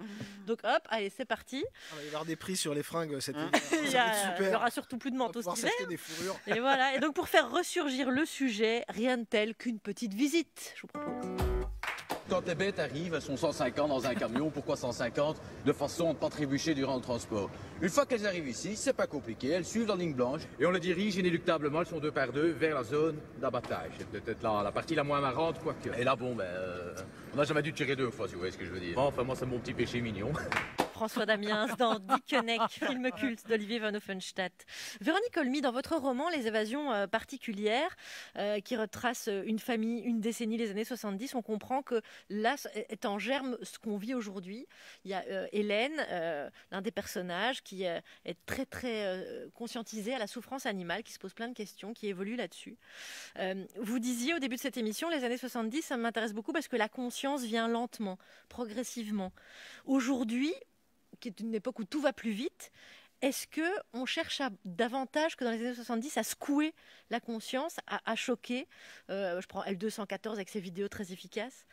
Donc hop, allez, c'est parti. Il va y avoir des prix sur les fringues cet été. Il y aura surtout plus de manteaux cet hiver. Des fourrures. Et voilà. Et donc pour faire ressurgir le sujet, rien de tel qu'une petite visite. Je vous propose. Quand les bêtes arrivent, elles sont 150 dans un camion. Pourquoi 150? De façon à ne pas trébucher durant le transport. Une fois qu'elles arrivent ici, c'est pas compliqué. Elles suivent la ligne blanche et on les dirige inéluctablement, elles sont 2 par 2, vers la zone d'abattage. C'est peut-être la partie la moins marrante, quoique. Et là, bon, on n'a jamais dû tirer 2 fois, si vous voyez ce que je veux dire. Bon, enfin, moi, c'est mon petit péché mignon. François Damiens dans Dickeneck, film culte d'Olivier Van Hoffenstadt. Véronique Olmy, dans votre roman Les évasions particulières, qui retrace une famille, une décennie, les années 70, on comprend que là est en germe ce qu'on vit aujourd'hui. Il y a Hélène, l'un des personnages, qui est très très conscientisée à la souffrance animale, qui se pose plein de questions, qui évolue là-dessus. Vous disiez au début de cette émission, les années 70, ça m'intéresse beaucoup parce que la conscience vient lentement, progressivement. Aujourd'hui, qui est une époque où tout va plus vite, est-ce qu'on cherche davantage que dans les années 70 à secouer la conscience, à choquer je prends L214 avec ses vidéos très efficaces.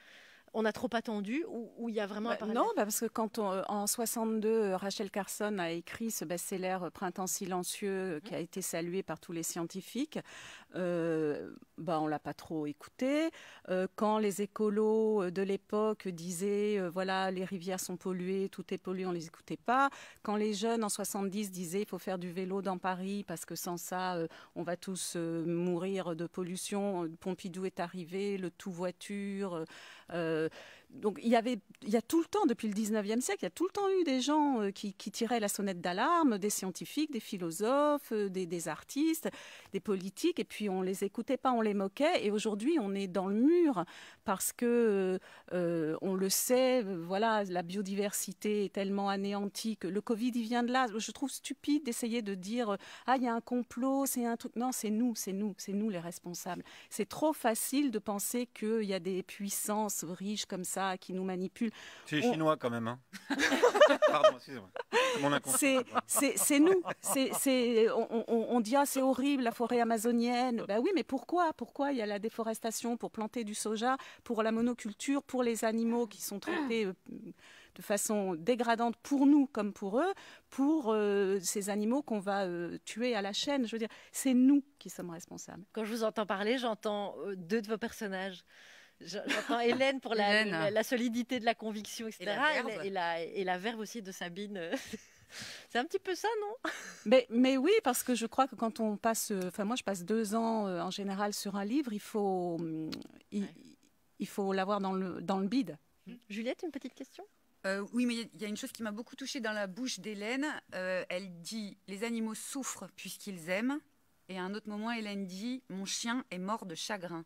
On a trop attendu ou il y a vraiment un parallèle? Non, parce que quand en 62, Rachel Carson a écrit ce best-seller Printemps silencieux qui a été salué par tous les scientifiques, on l'a pas trop écouté. Quand les écolos de l'époque disaient voilà, les rivières sont polluées, tout est pollué, on les écoutait pas. Quand les jeunes en 70 disaient il faut faire du vélo dans Paris parce que sans ça on va tous mourir de pollution, Pompidou est arrivé, le tout voiture. Donc il y a tout le temps, depuis le 19e siècle, il y a tout le temps eu des gens qui tiraient la sonnette d'alarme, des scientifiques, des philosophes, des artistes, des politiques, et puis on les écoutait pas, on les moquait, et aujourd'hui on est dans le mur parce que on le sait, voilà, la biodiversité est tellement anéantie que le Covid il vient de là. Je trouve stupide d'essayer de dire il y a un complot, c'est un truc. Non, c'est nous les responsables. C'est trop facile de penser qu'il y a des puissances riches comme ça qui nous manipulent. C'est les Chinois quand même. Hein. Pardon, excusez-moi. C'est nous. On dit c'est horrible la forêt amazonienne. Ben oui, mais pourquoi il y a la déforestation pour planter du soja, pour la monoculture, pour les animaux qui sont traités de façon dégradante pour nous comme pour eux, pour ces animaux qu'on va tuer à la chaîne. Je veux dire, c'est nous qui sommes responsables. Quand je vous entends parler, j'entends 2 de vos personnages. J'entends Hélène pour la solidité de la conviction, etc. Et la verve aussi de Sabine. C'est un petit peu ça, non? Mais oui, parce que je crois que quand on passe... moi, je passe 2 ans en général sur un livre, il faut l'avoir dans le bide. Juliette, une petite question? Oui, mais il y a une chose qui m'a beaucoup touchée dans la bouche d'Hélène. Elle dit « Les animaux souffrent puisqu'ils aiment ». Et à un autre moment, Hélène dit « Mon chien est mort de chagrin ».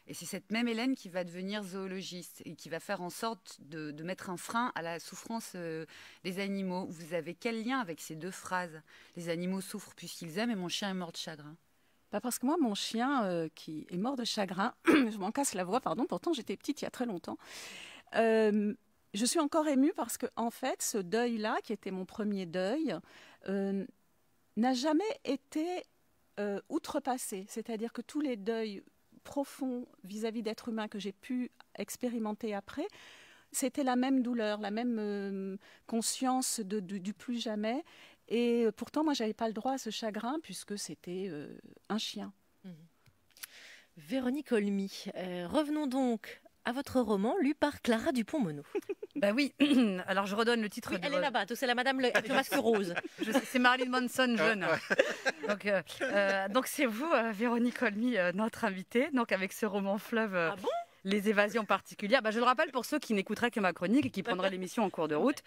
Et c'est cette même Hélène qui va devenir zoologiste et qui va faire en sorte de mettre un frein à la souffrance des animaux. Vous avez quel lien avec ces 2 phrases? Les animaux souffrent puisqu'ils aiment et mon chien est mort de chagrin. Parce que moi, mon chien qui est mort de chagrin, je m'en casse la voix, pardon, pourtant j'étais petite il y a très longtemps. Je suis encore émue parce que, en fait, ce deuil-là, qui était mon premier deuil, n'a jamais été outrepassé. C'est-à-dire que tous les deuils profond vis-à-vis d'êtres humains que j'ai pu expérimenter après, c'était la même douleur, la même conscience du plus jamais. Et pourtant, moi, j'avais pas le droit à ce chagrin puisque c'était un chien. Véronique Olmy, revenons donc à votre roman lu par Clara Dupont-Moreau. Ben oui, alors je redonne le titre. Oui, elle est là-bas, c'est la madame avec le masque rose. C'est Marilyn Manson jeune. Donc c'est vous, Véronique Olmy, notre invitée, donc avec ce roman fleuve. Ah bon ? Les évasions particulières. Je le rappelle pour ceux qui n'écouteraient que ma chronique et qui prendraient l'émission en cours de route.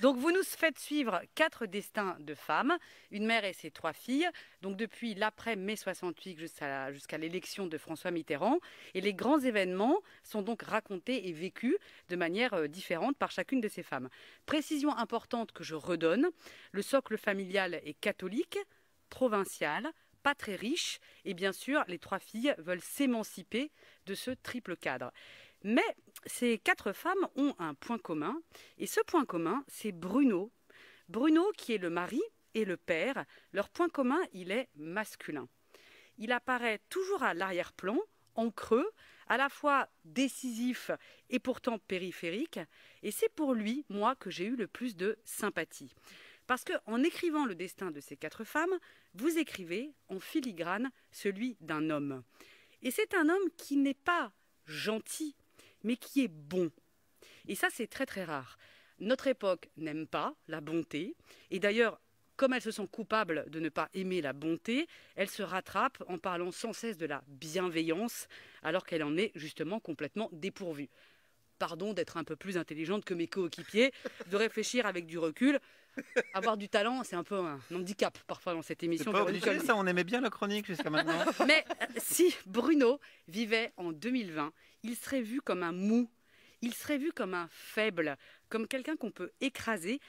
Donc vous nous faites suivre 4 destins de femmes, une mère et ses 3 filles, donc depuis l'après-mai 68 jusqu'à l'élection de François Mitterrand. Et les grands événements sont donc racontés et vécus de manière différente par chacune de ces femmes. Précision importante que je redonne, le socle familial est catholique, provincial, pas très riche, et bien sûr, les 3 filles veulent s'émanciper de ce triple cadre. Mais ces 4 femmes ont un point commun, et ce point commun, c'est Bruno. Bruno, qui est le mari et le père, leur point commun, il est masculin. Il apparaît toujours à l'arrière-plan, en creux, à la fois décisif et pourtant périphérique, et c'est pour lui, moi, que j'ai eu le plus de sympathie. Parce qu'en écrivant le destin de ces 4 femmes, vous écrivez en filigrane celui d'un homme. Et c'est un homme qui n'est pas gentil, mais qui est bon. Et ça, c'est très très rare. Notre époque n'aime pas la bonté. Et d'ailleurs, comme elle se sent coupable de ne pas aimer la bonté, elle se rattrape en parlant sans cesse de la bienveillance, alors qu'elle en est justement complètement dépourvue. Pardon d'être un peu plus intelligente que mes coéquipiers, de réfléchir avec du recul. Avoir du talent, c'est un peu un handicap parfois dans cette émission. C'est pas obligé, ça, on aimait bien la chronique jusqu'à maintenant. Mais si Bruno vivait en 2020, il serait vu comme un mou, il serait vu comme un faible, comme quelqu'un qu'on peut écraser,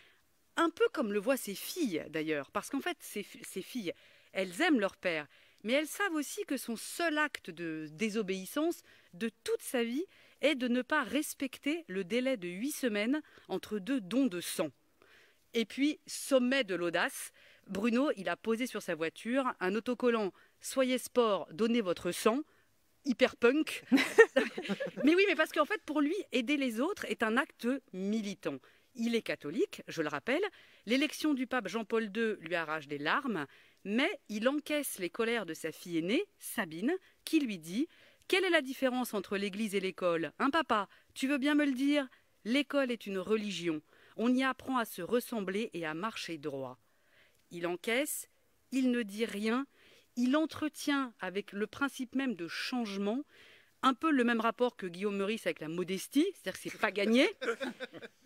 un peu comme le voient ses filles d'ailleurs. Parce qu'en fait, ces filles, elles aiment leur père, mais elles savent aussi que son seul acte de désobéissance de toute sa vie est de ne pas respecter le délai de 8 semaines entre 2 dons de sang. Et puis, sommet de l'audace, Bruno, il a posé sur sa voiture un autocollant « Soyez sport, donnez votre sang », hyper punk. Mais oui, mais parce qu'en fait, pour lui, aider les autres est un acte militant. Il est catholique, je le rappelle. L'élection du pape Jean-Paul II lui arrache des larmes, mais il encaisse les colères de sa fille aînée, Sabine, qui lui dit « Quelle est la différence entre l'église et l'école ? Hein, papa, tu veux bien me le dire ? L'école est une religion. On y apprend à se ressembler et à marcher droit. » Il encaisse, il ne dit rien, il entretient avec le principe même de changement, un peu le même rapport que Guillaume Meurice avec la modestie, c'est-à-dire que c'est pas gagné.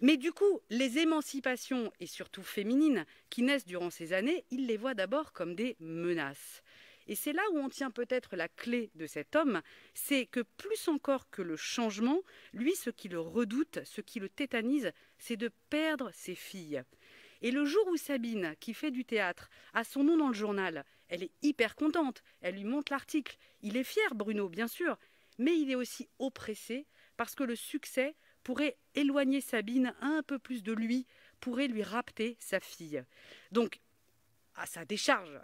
Mais du coup, les émancipations, et surtout féminines, qui naissent durant ces années, il les voit d'abord comme des menaces. Et c'est là où on tient peut-être la clé de cet homme, c'est que plus encore que le changement, lui, ce qui le redoute, ce qui le tétanise, c'est de perdre ses filles. Et le jour où Sabine, qui fait du théâtre, a son nom dans le journal, elle est hyper contente, elle lui montre l'article. Il est fier, Bruno, bien sûr, mais il est aussi oppressé parce que le succès pourrait éloigner Sabine un peu plus de lui, pourrait lui rapter sa fille. Donc, à sa décharge,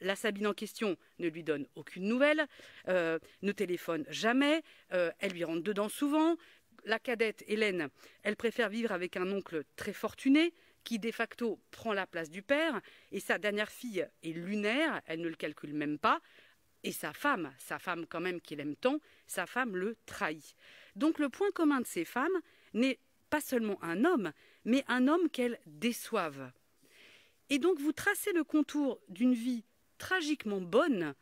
la Sabine en question ne lui donne aucune nouvelle, ne téléphone jamais, elle lui rentre dedans souvent. La cadette, Hélène, elle préfère vivre avec un oncle très fortuné qui de facto prend la place du père, et sa dernière fille est lunaire, elle ne le calcule même pas, et sa femme quand même qu'il aime tant, sa femme le trahit. Donc le point commun de ces femmes n'est pas seulement un homme, mais un homme qu'elles déçoivent. Et donc vous tracez le contour d'une vie tragiquement bonne,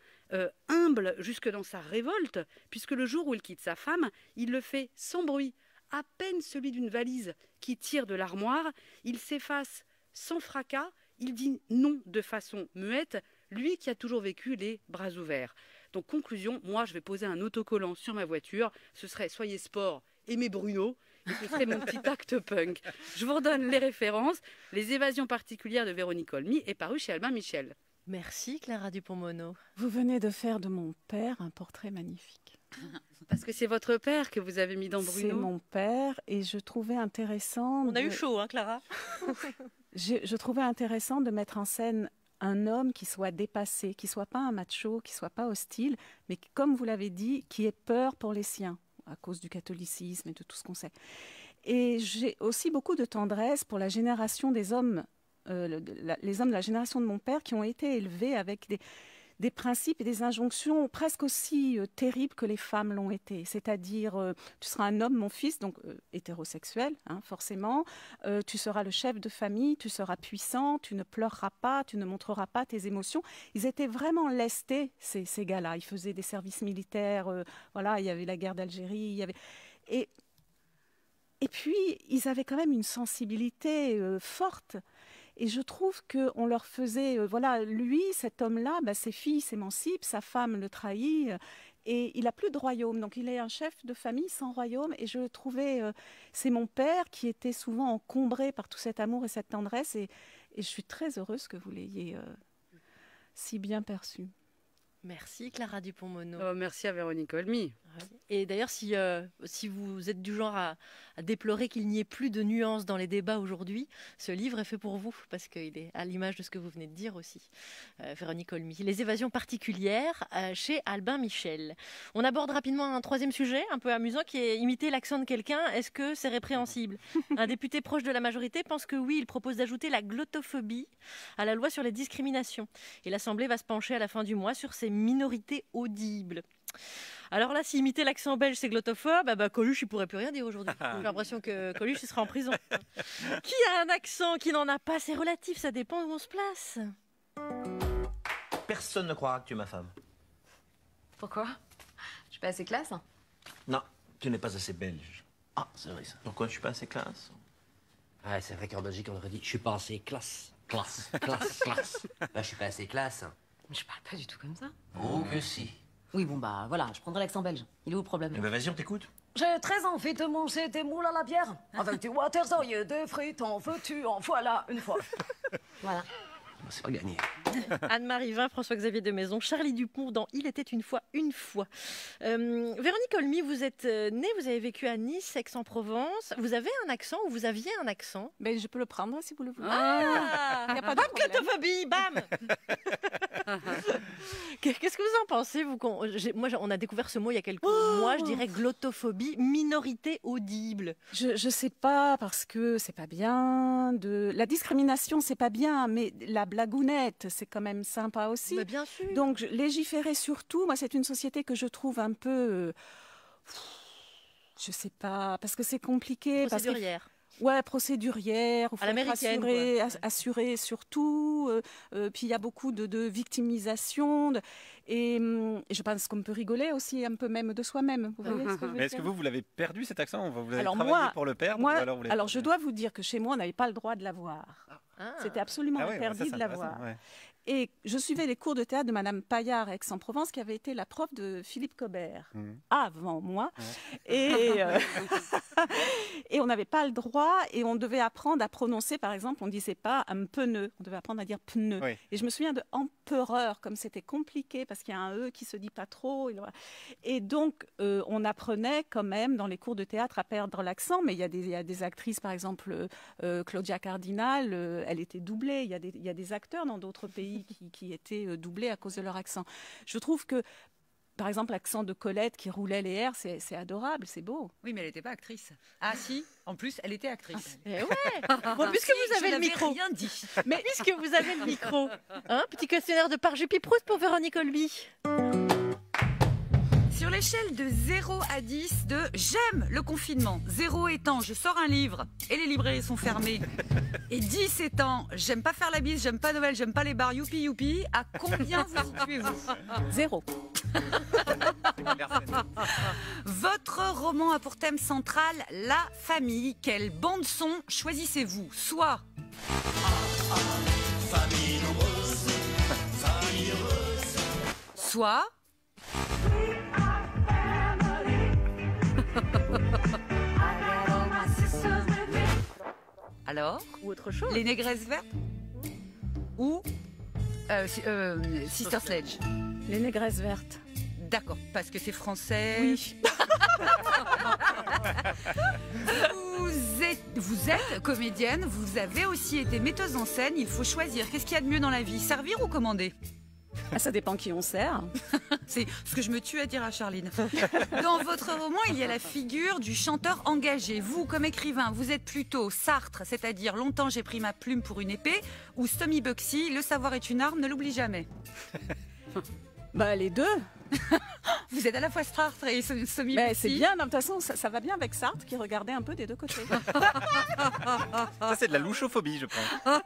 humble jusque dans sa révolte, puisque le jour où il quitte sa femme, il le fait sans bruit, à peine celui d'une valise qui tire de l'armoire, il s'efface sans fracas, il dit non de façon muette, lui qui a toujours vécu les bras ouverts. Donc conclusion, moi je vais poser un autocollant sur ma voiture, ce serait « Soyez sport, aimez Bruno », et ce serait mon petit acte punk. Je vous redonne les références. Les évasions particulières de Véronique Olmy est paru chez Albin Michel. Merci Clara Dupont-Mono. Vous venez de faire de mon père un portrait magnifique. Parce que c'est votre père que vous avez mis dans Bruno. C'est mon père et je trouvais intéressant... On a eu chaud, hein Clara. Je trouvais intéressant de mettre en scène un homme qui soit dépassé, qui soit pas un macho, qui soit pas hostile, mais qui, comme vous l'avez dit, qui ait peur pour les siens, à cause du catholicisme et de tout ce qu'on sait. Et j'ai aussi beaucoup de tendresse pour la génération des hommes, les hommes de la génération de mon père qui ont été élevés avec des principes et des injonctions presque aussi terribles que les femmes l'ont été. C'est-à-dire, tu seras un homme, mon fils, donc hétérosexuel, hein, forcément. Tu seras le chef de famille, tu seras puissant, tu ne pleureras pas, tu ne montreras pas tes émotions. Ils étaient vraiment lestés, ces gars-là. Ils faisaient des services militaires, voilà, il y avait la guerre d'Algérie, il y avait... Et puis, ils avaient quand même une sensibilité forte. Et je trouve qu'on leur faisait, voilà, lui, cet homme-là, ses filles s'émancipent, sa femme le trahit, et il n'a plus de royaume. Donc il est un chef de famille sans royaume. Et je trouvais, c'est mon père qui était souvent encombré par tout cet amour et cette tendresse. Et je suis très heureuse que vous l'ayez si bien perçu. Merci Clara Dupont-Mono. Oh, merci à Véronique Olmy. Et d'ailleurs, si vous êtes du genre à déplorer qu'il n'y ait plus de nuances dans les débats aujourd'hui, ce livre est fait pour vous, parce qu'il est à l'image de ce que vous venez de dire aussi, Véronique Olmy. Les évasions particulières chez Albin Michel. On aborde rapidement un troisième sujet, un peu amusant, qui est imiter l'accent de quelqu'un. Est-ce que c'est répréhensible ? Un député proche de la majorité pense que oui, il propose d'ajouter la glottophobie à la loi sur les discriminations. Et l'Assemblée va se pencher à la fin du mois sur ces minorités audibles. Alors là, si imiter l'accent belge, c'est glottophobe, bah Coluche, il pourrait plus rien dire aujourd'hui. J'ai l'impression que Coluche, il sera en prison. Qui a un accent, qui n'en a pas, c'est relatif, ça dépend où on se place. Personne ne croira que tu es ma femme. Pourquoi? Je suis pas assez classe? Non, tu n'es pas assez belge. Ah, c'est vrai ça. Pourquoi je suis pas assez classe? Ah, c'est vrai qu'en Belgique, on aurait dit, je suis pas assez classe. Classe, classe, classe. Là, je suis pas assez classe. Mais je parle pas du tout comme ça. Oh, que si. Oui, bon bah voilà, je prendrai l'accent belge. Il est où le problème? Eh ben, vas-y, on t'écoute. J'ai très envie de manger des moules à la bière. Avec du waterzooi, des frites, en veux-tu, en voilà, une fois. Voilà. C'est pas gagné. Anne-Marie Vin, François-Xavier de Maison, Charlie Dupont dans Il était une fois, une fois. Véronique Olmy, vous êtes née, vous avez vécu à Nice, Aix-en-Provence. Vous avez un accent ou vous aviez un accent? Ben, je peux le prendre si vous le voulez. Ah, y a pas de bam, problème. glottophobie, bam. Qu'est-ce que vous en pensez, vous? Moi, on a découvert ce mot il y a quelques mois, je dirais glottophobie, minorité audible. Je sais pas, parce que c'est pas bien. La discrimination, c'est pas bien, mais la blagounette, c'est quand même sympa aussi. Mais bien sûr. Donc, légiférer surtout, moi, c'est une société que je trouve un peu... je sais pas, parce que c'est compliqué. Procédurière. Ouais, procédurière, il faut à l'américaine, assurer surtout. Puis il y a beaucoup de victimisation. Et je pense qu'on peut rigoler aussi un peu même de soi-même. Vous voyez ce que je veux Mais est-ce que dire vous l'avez perdu cet accent? Vous avez alors travaillé pour le perdre? moi, ou alors vous l'avez je perdu dois vous dire que chez moi, on n'avait pas le droit de l'avoir. C'était absolument Ah ouais, interdit ça, de c'est l'avoir. intéressant, ouais. Et je suivais les cours de théâtre de Madame Paillard à Aix-en-Provence, qui avait été la prof de Philippe Cobert avant moi. Et, et on n'avait pas le droit, et on devait apprendre à prononcer, par exemple, on ne disait pas un pneu, on devait apprendre à dire pneu. Oui. Et je me souviens de empereur, comme c'était compliqué, parce qu'il y a un E qui se dit pas trop. Et donc, on apprenait quand même dans les cours de théâtre à perdre l'accent, mais il y a des actrices, par exemple, Claudia Cardinal, elle était doublée. Il y a des acteurs dans d'autres pays qui étaient doublés à cause de leur accent. Je trouve que, par exemple, l'accent de Colette qui roulait les airs, c'est adorable, c'est beau. Oui, mais elle n'était pas actrice. Ah si, en plus, elle était actrice. Eh ouais. Bon, puisque vous avez le micro. Rien dit. Mais puisque vous avez le micro, petit questionnaire de Parjupy-Proust pour Véronique Olmy. Sur l'échelle de 0 à 10 de j'aime le confinement, 0 étant je sors un livre et les librairies sont fermées, et 10 étant j'aime pas faire la bise, j'aime pas Noël, j'aime pas les bars, youpi youpi, à combien vous situez-vous? 0. Votre roman a pour thème central la famille. Quelle bande-son choisissez-vous? Soit famille nombreuse, famille heureuse. Soit alors, ou autre chose. Les Négresses Vertes ou Sister Sledge. Les Négresses Vertes. D'accord, parce que c'est français. Oui. Vous êtes comédienne, vous avez aussi été metteuse en scène. Il faut choisir. Qu'est-ce qu'il y a de mieux dans la vie? Servir ou commander? Ça dépend qui on sert. C'est ce que je me tue à dire à Charline. Dans votre roman, il y a la figure du chanteur engagé. Vous, comme écrivain, vous êtes plutôt Sartre, c'est-à-dire longtemps j'ai pris ma plume pour une épée, ou Stomy Bugsy, le savoir est une arme, ne l'oublie jamais. Bah les deux. Vous êtes à la fois Sartre et Stomy Bugsy. Bugsy. C'est bien, de toute façon, ça va bien avec Sartre qui regardait un peu des deux côtés. Ça, c'est de la louchophobie, je pense.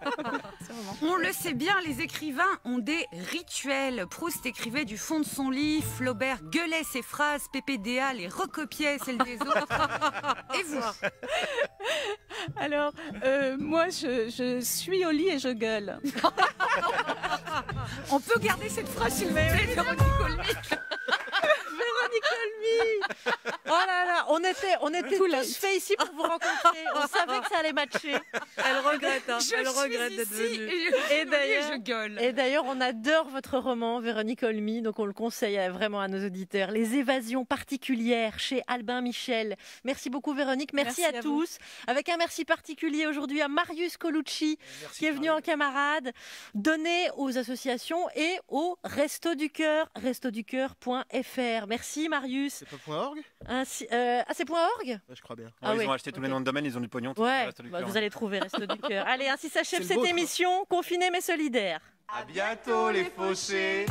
On le sait bien, les écrivains ont des rituels. Proust écrivait du fond de son lit, Flaubert gueulait ses phrases, PPDA les recopiait celles des autres. Et vous? Alors, moi, je suis au lit et je gueule. On peut garder cette phrase, s'il vous plaît, Véronique Olmy. Véronique Olmy. Oh là là, on était tous faits ici pour vous rencontrer. On savait que ça allait matcher. Elle regrette, hein. Elle regrette d'être venue. Et je gueule. Et d'ailleurs, on adore votre roman, Véronique Olmy, donc on le conseille vraiment à nos auditeurs. Les évasions particulières chez Albin Michel. Merci beaucoup, Véronique. Merci à tous. Avec un merci particulier aujourd'hui à Marius Colucci, qui est venu en camarade, donner aux associations et au Resto du Cœur, restoducoeur.fr. Merci, Marius. C'est pas .org? c'est .org? Ouais, je crois bien. Ils ont acheté tous les noms de domaine, ils ont du pognon. Ouais, vous allez trouver Resto du Cœur. Allez, ainsi s'achève cette émission, confinée mais solidaire. À bientôt les fauchés.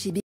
chez